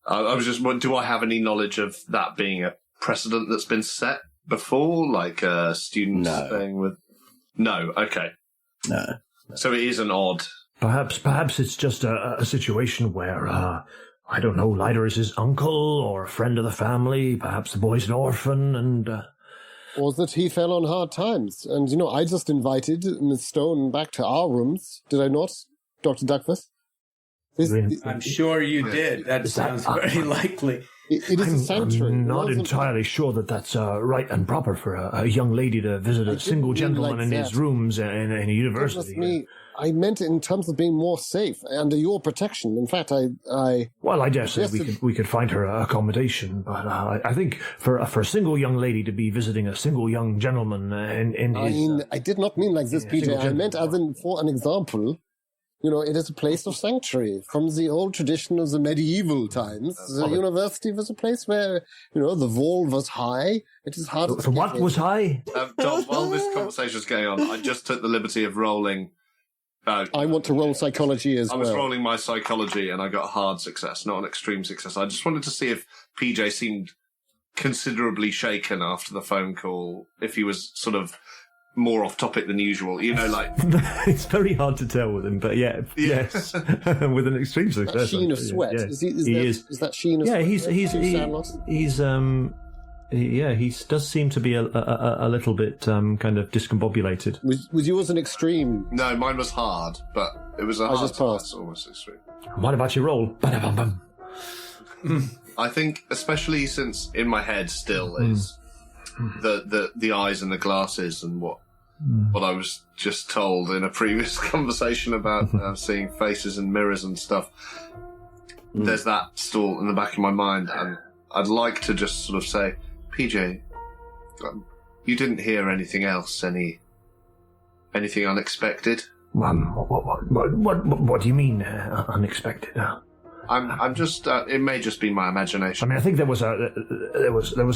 I was just, do I have any knowledge of that being a precedent that's been set before, like students staying with? No. Okay. No. So it is an odd. Perhaps it's just a situation where I don't know, Leiter is his uncle or a friend of the family. Perhaps the boy's an orphan, and or that he fell on hard times. And I just invited Miss Stone back to our rooms, did I not, Dr. Duckworth? I'm sure you did. That sounds very likely. It is a sanctuary. I'm not entirely sure that that's right and proper for a young lady to visit a single gentleman in his rooms in a university. I meant it in terms of being more safe under your protection. In fact, Well, I dare say we could find her accommodation, but I think for a single young lady to be visiting a single young gentleman I did not mean like this, PJ. I meant as in, for an example, it is a place of sanctuary from the old tradition of the medieval times. The university was a place where, the wall was high. It is hard to... So what was high? Dom, while this conversation is going on, I just took the liberty of rolling... I want to roll psychology as well. I was rolling my psychology and I got a hard success, not an extreme success. I just wanted to see if PJ seemed considerably shaken after the phone call, if he was sort of more off topic than usual, like... It's very hard to tell with him, but yes, with an extreme success. That sheen of sweat. Yeah. Is that sheen of sweat? He does seem to be a little bit kind of discombobulated. Was yours an extreme? No, mine was hard, but it was a hard success, almost extreme. What about your roll? I think, especially since in my head still is the eyes and the glasses and what I was just told in a previous conversation about seeing faces and mirrors and stuff. There's that still in the back of my mind, and I'd like to just sort of say, PJ, you didn't hear anything else? Anything unexpected? What do you mean unexpected? I'm just. It may just be my imagination. I think there was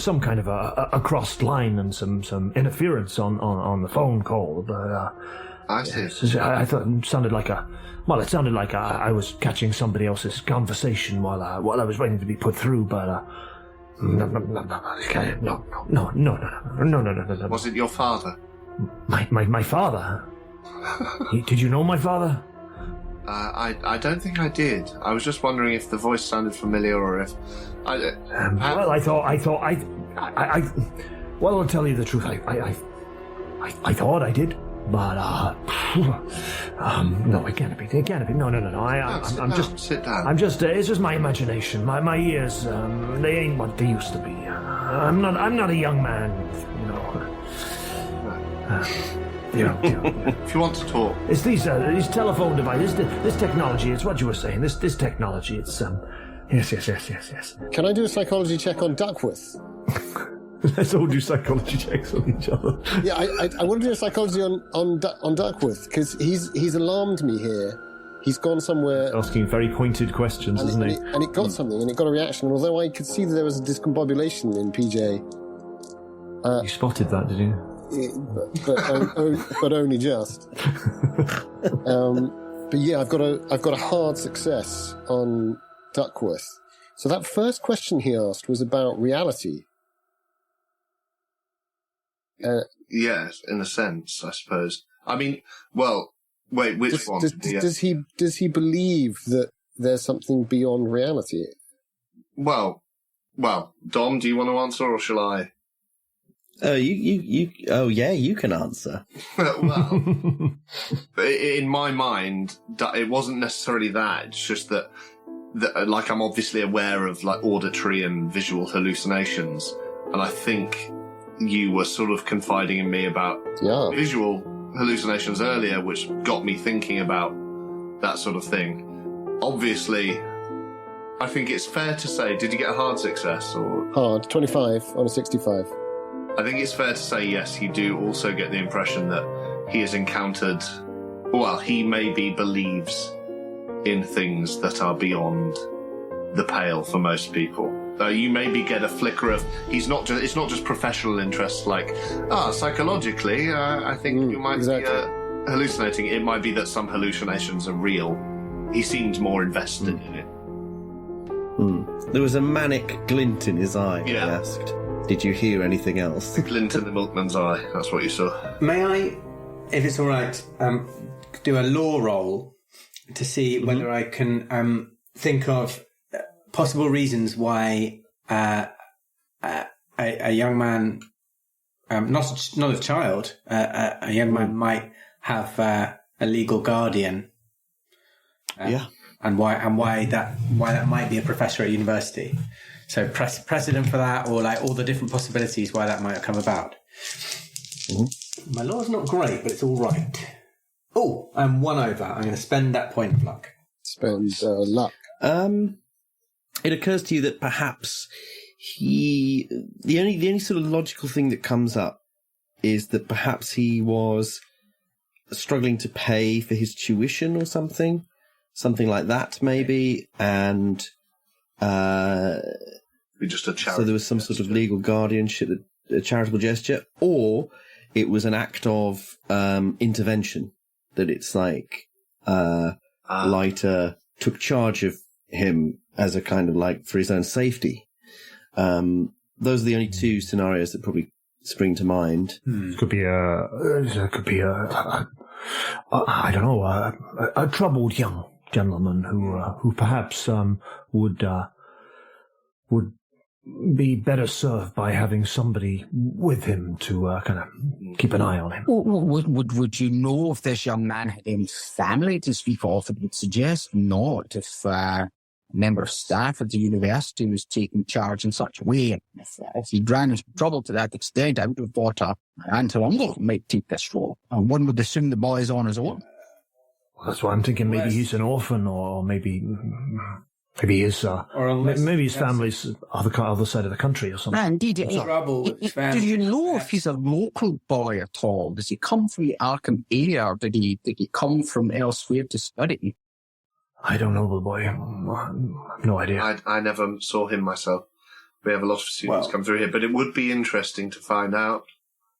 some kind of a crossed line and some interference on the phone call, but I see. I thought it sounded like I was catching somebody else's conversation while I was waiting to be put through, but no. Was it your father? My father? Did you know my father? I don't think I did. I was just wondering if the voice sounded familiar or if... Well, I'll tell you the truth. I thought I did, but no, it can't be. No. Sit down. I'm just. It's just my imagination. My ears. They ain't what they used to be. I'm not a young man. If you want to talk, it's these telephone devices, this technology. It's what you were saying. This technology. It's Yes. Can I do a psychology check on Duckworth? Let's all do psychology checks on each other. Yeah, I want to do a psychology on Duckworth, because he's alarmed me here. He's gone somewhere... Asking very pointed questions, isn't he? And it got something, and it got a reaction. And although I could see that there was a discombobulation in PJ... you spotted that, did you? But only just. But yeah, I've got a hard success on Duckworth. So that first question he asked was about reality. Yes, in a sense, I suppose. I mean, well, wait, which one? Does he believe that there's something beyond reality? Well, Dom, do you want to answer, or shall I? Oh, you can answer. Well, in my mind, it wasn't necessarily that. It's just that, like, I'm obviously aware of, like, auditory and visual hallucinations, and I think you were sort of confiding in me about visual hallucinations earlier, which got me thinking about that sort of thing. Obviously, I think it's fair to say, did you get a hard success? Or hard, 25 on a 65. I think it's fair to say, yes, you do also get the impression that he has encountered, well, he maybe believes in things that are beyond the pale for most people. You maybe get a flicker of, it's not just professional interest, like, psychologically, I think you might be hallucinating. It might be that some hallucinations are real. He seemed more invested in it. There was a manic glint in his eye. Yeah. He asked, "Did you hear anything else?" Glint in the milkman's eye. That's what you saw. May I, if it's all right, do a law roll to see whether I can think of possible reasons why a young man, not a child, a young man might have a legal guardian. And why that might be a professor at university. So precedent for that, or like all the different possibilities why that might have come about. My law's not great, but it's all right. Oh, I'm 1 over. I'm going to spend that point of luck. Spend luck. It occurs to you that perhaps the only sort of logical thing that comes up is that perhaps he was struggling to pay for his tuition or something like that, maybe, and just a so there was some sort of legal guardianship, a charitable gesture, or it was an act of intervention. That it's like Leiter took charge of him as a kind of like for his own safety. Those are the only 2 scenarios that probably spring to mind. Could be a I don't know, a troubled young gentleman who perhaps would be better served by having somebody with him to kind of keep an eye on him. Would you know if this young man had any family to speak of? It would suggest not. If a member of staff at the university was taking charge in such a way, if he ran into trouble to that extent, I would have thought an aunt or uncle might take this role. And one would assume the boy is on his own. Well, that's why I'm thinking maybe he's an orphan, or maybe his maybe his family's other side of the country or something. Indeed. Do you know if he's a local boy at all? Does he come from the Arkham area, or did he come from elsewhere to study? I don't know the boy. No idea. I never saw him myself. We have a lot of students come through here, but it would be interesting to find out.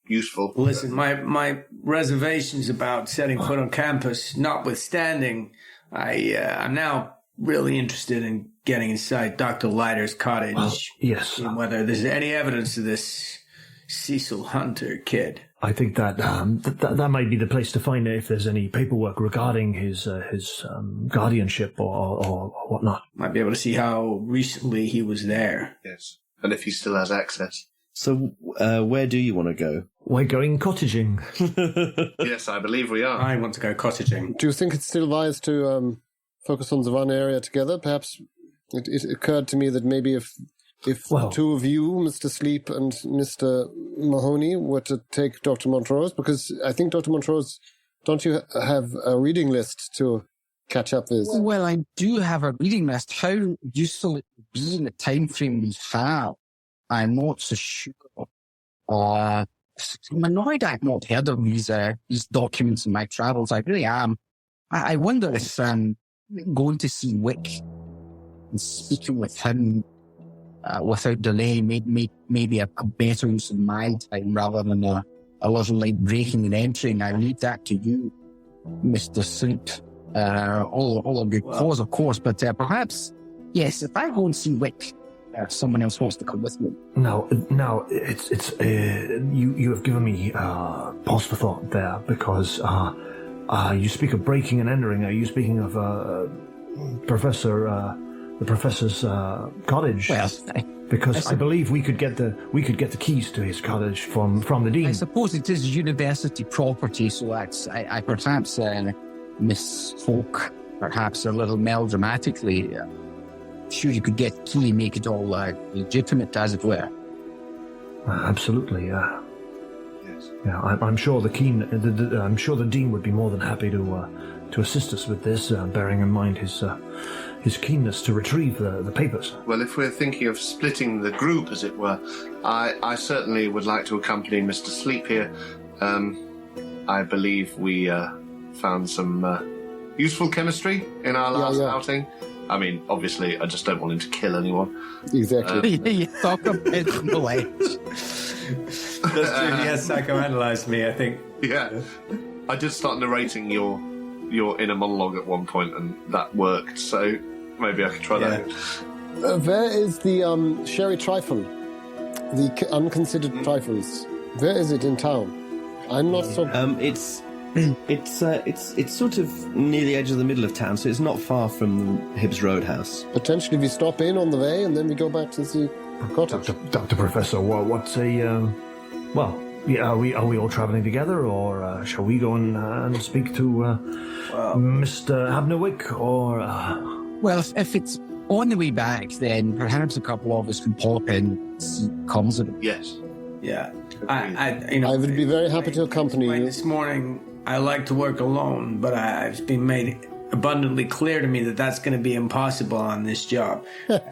Useful. Listen, my reservations about setting foot on campus notwithstanding, I'm now really interested in getting inside Dr. Leiter's cottage. Well, yes. And whether there's any evidence of this Cecil Hunter kid. I think that that might be the place to find it if there's any paperwork regarding his guardianship or whatnot. Might be able to see how recently he was there. Yes. And if he still has access. So, where do you want to go? We're going cottaging. Yes, I believe we are. I want to go cottaging. Do you think it's still wise to focus on the one area together? Perhaps it occurred to me that maybe if the 2 of you, Mr. Sleep and Mr. Mahoney, were to take Dr. Montrose, because I think Dr. Montrose, don't you have a reading list to catch up with? Well, I do have a reading list. How useful it would be in the time frame we have, I'm not so sure. I'm annoyed I've not heard of these documents in my travels. I really am. I wonder if going to see Wick and speaking with him without delay maybe a better use of my time rather than a little like breaking and entering. I leave that to you, Mr. Sleep. All of your cause, of course, but perhaps, yes, if I go and see Wick, someone else wants to come with me. No, it's you have given me pause for thought there, because you speak of breaking and entering. Are you speaking of the professor's cottage? Well, because I believe we could get the keys to his cottage from the dean. I suppose it is university property, so I perhaps misspoke, perhaps a little melodramatically. Sure, you could get key and make it all legitimate, as it were. Absolutely, yeah. Yes. Yeah, I'm sure I'm sure the dean would be more than happy to assist us with this, bearing in mind his keenness to retrieve the papers. Well, if we're thinking of splitting the group, as it were, I certainly would like to accompany Mr. Sleep here. I believe we found some useful chemistry in our last outing. I mean, obviously, I just don't want him to kill anyone. Exactly. You talk about the That's true. He has psychoanalyzed me, I think. Yeah. I did start narrating your inner monologue at one point, and that worked, so maybe I could try that. Where is the sherry trifle? The unconsidered trifles. Where is it in town? I'm not so... It's sort of near the edge of the middle of town, so it's not far from Hibbs Roadhouse. Potentially we stop in on the way and then we go back to the cottage. Dr. Professor, what's a... well, yeah, are we all travelling together, or shall we go and speak to Mr. Abnerwick, or... Well, if it's on the way back, then perhaps a couple of us can pop in and see comes of it. Yes. Yeah. I would be very happy to accompany you. This morning, I like to work alone, but it's been made abundantly clear to me that that's going to be impossible on this job.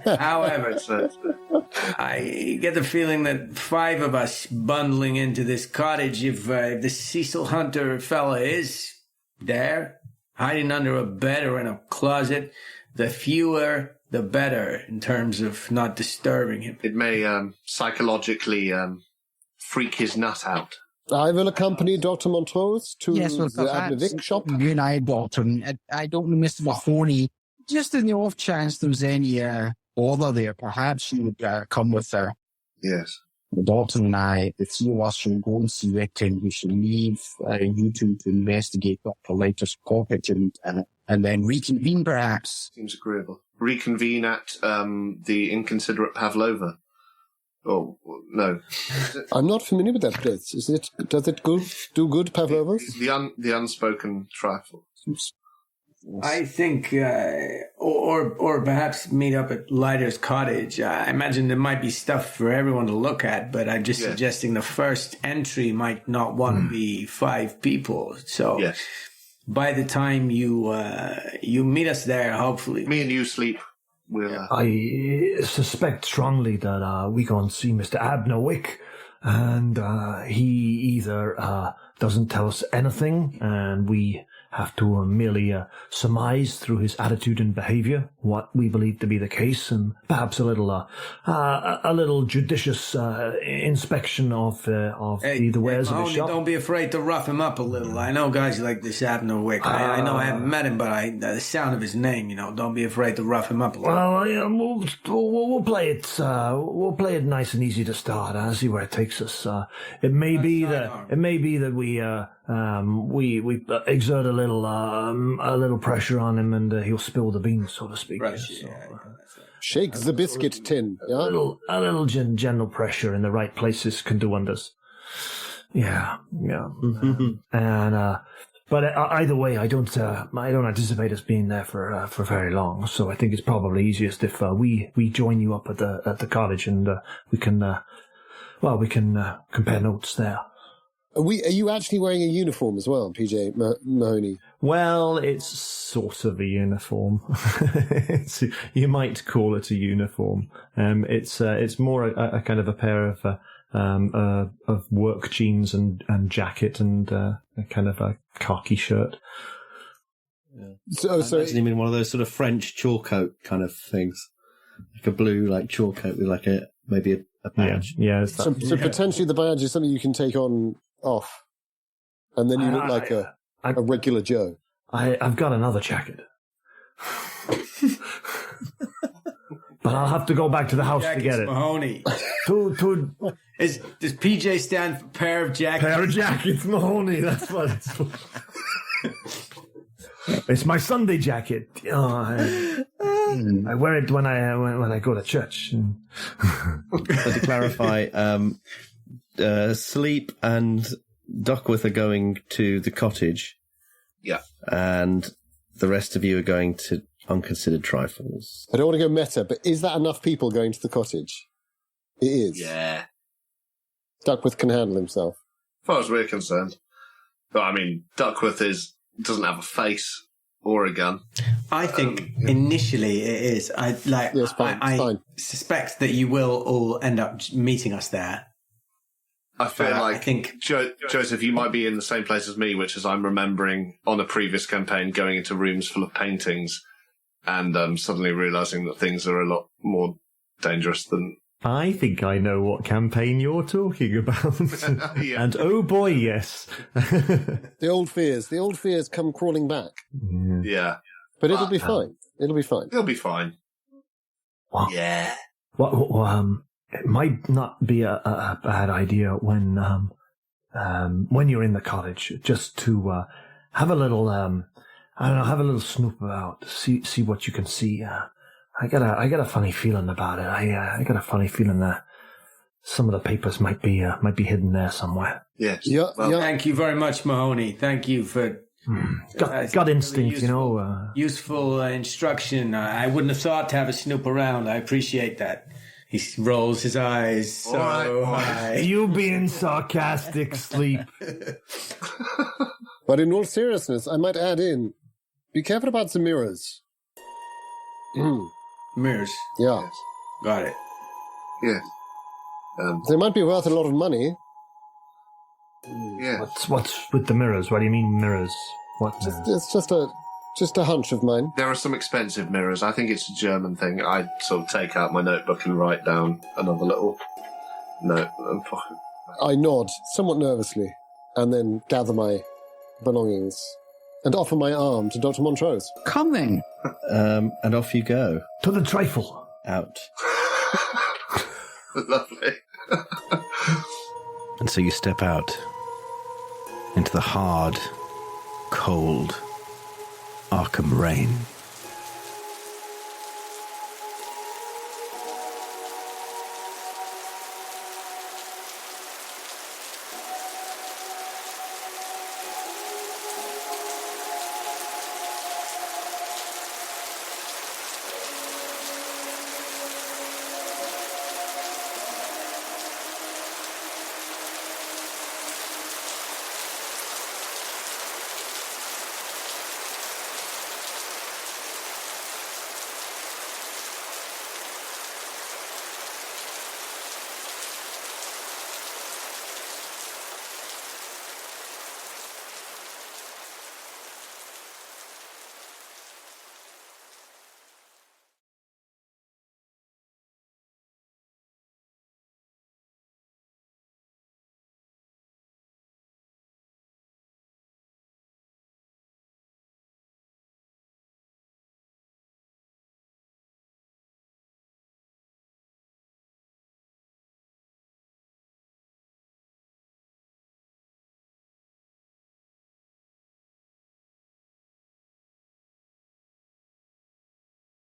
However, I get the feeling that 5 of us bundling into this cottage, if the Cecil Hunter fella is there, hiding under a bed or in a closet, the fewer the better in terms of not disturbing him. It may psychologically freak his nut out. I will accompany Dr. Montrose to the Abnerwick shop. You and I, Varton. I don't know, Mr. Mahoney. Just in the off chance there was any bother there, perhaps you would come with her. Yes. The doctor and I, the 3 of us, shall go and see Rick, and we shall leave you two to investigate Dr. Leiter's pocket and then reconvene, perhaps. Seems agreeable. Reconvene at the inconsiderate Pavlova. Oh, no. I'm not familiar with that place. Does it do good, Pavlovas? The unspoken trifle. I think, or perhaps meet up at Leiter's cottage. I imagine there might be stuff for everyone to look at, but I'm just suggesting the first entry might not want to be 5 people. So by the time you meet us there, hopefully. Me and you sleep. I suspect strongly that we go and see Mr. Abnerwick, and he either doesn't tell us anything, and we have to merely surmise through his attitude and behaviour what we believe to be the case, and perhaps a little judicious inspection of the wares of his shop. Don't be afraid to rough him up a little. I know guys like this Abnerwick. I know I haven't met him, but the sound of his name, don't be afraid to rough him up a little. Well, we'll play it. We'll play it nice and easy to start. See where it takes us. It may be that we exert a little pressure on him, and he'll spill the beans, so to speak. Right. Shake the biscuit tin. Yeah? A little gentle pressure in the right places can do wonders. Yeah. And but either way, I don't anticipate us being there for very long. So I think it's probably easiest if we join you up at the cottage, and we can compare notes there. Are you actually wearing a uniform as well, PJ Mahoney? Well, it's sort of a uniform. You might call it a uniform. It's more a kind of a pair of work jeans and jacket and a kind of a khaki shirt. Yeah. So you mean one of those sort of French chalk coat kind of things, like a blue chalk coat with maybe a badge. Yeah. So potentially the badge is something you can take off, and then you look like a regular Joe. I've got another jacket. But I'll have to go back to the house to get it. Mahoney. Does PJ stand for pair of jackets? Pair of jackets, Mahoney. That's what it's for. It's my Sunday jacket. I wear it when I go to church. So to clarify, Sleep and Duckworth are going to the cottage. Yeah. And the rest of you are going to Unconsidered Trifles. I don't want to go meta, but is that enough people going to the cottage? It is. Yeah. Duckworth can handle himself. As far as we're concerned. But, Duckworth doesn't have a face or a gun. I think initially it is. I suspect that you will all end up meeting us there. I think Joseph, you might be in the same place as me, which is I'm remembering on a previous campaign going into rooms full of paintings and suddenly realising that things are a lot more dangerous than I think I know what campaign you're talking about. Yeah. And oh boy, yes. The old fears come crawling back. Yeah. But it'll be fine. It'll be fine. It'll be fine. Well, Yeah. Well, it might not be a bad idea when you're in the cottage just to have a little have a little snoop about, see what you can see. I got a funny feeling about it. I got a funny feeling that some of the papers might be hidden there somewhere. Yes. Yeah. Thank you very much, Mahoney. Thank you for Got instinct, really useful instruction. I wouldn't have thought to have a snoop around. I appreciate that. He rolls his eyes so high. You being sarcastic, Sleep. But in all seriousness, I might add in, be careful about the mirrors. Mirrors. Yeah. Yes. Got it. Yes. They might be worth a lot of money. Yeah. What's with the mirrors? What do you mean mirrors? What? It's just a hunch of mine. There are some expensive mirrors. I think it's a German thing. I sort of take out my notebook and write down another little note. I nod, somewhat nervously, and then gather my belongings and offer my arm to Dr. Montrose. Come then. And off you go. To the trifle. Out. Lovely. And so you step out into the hard, cold Arkham rain.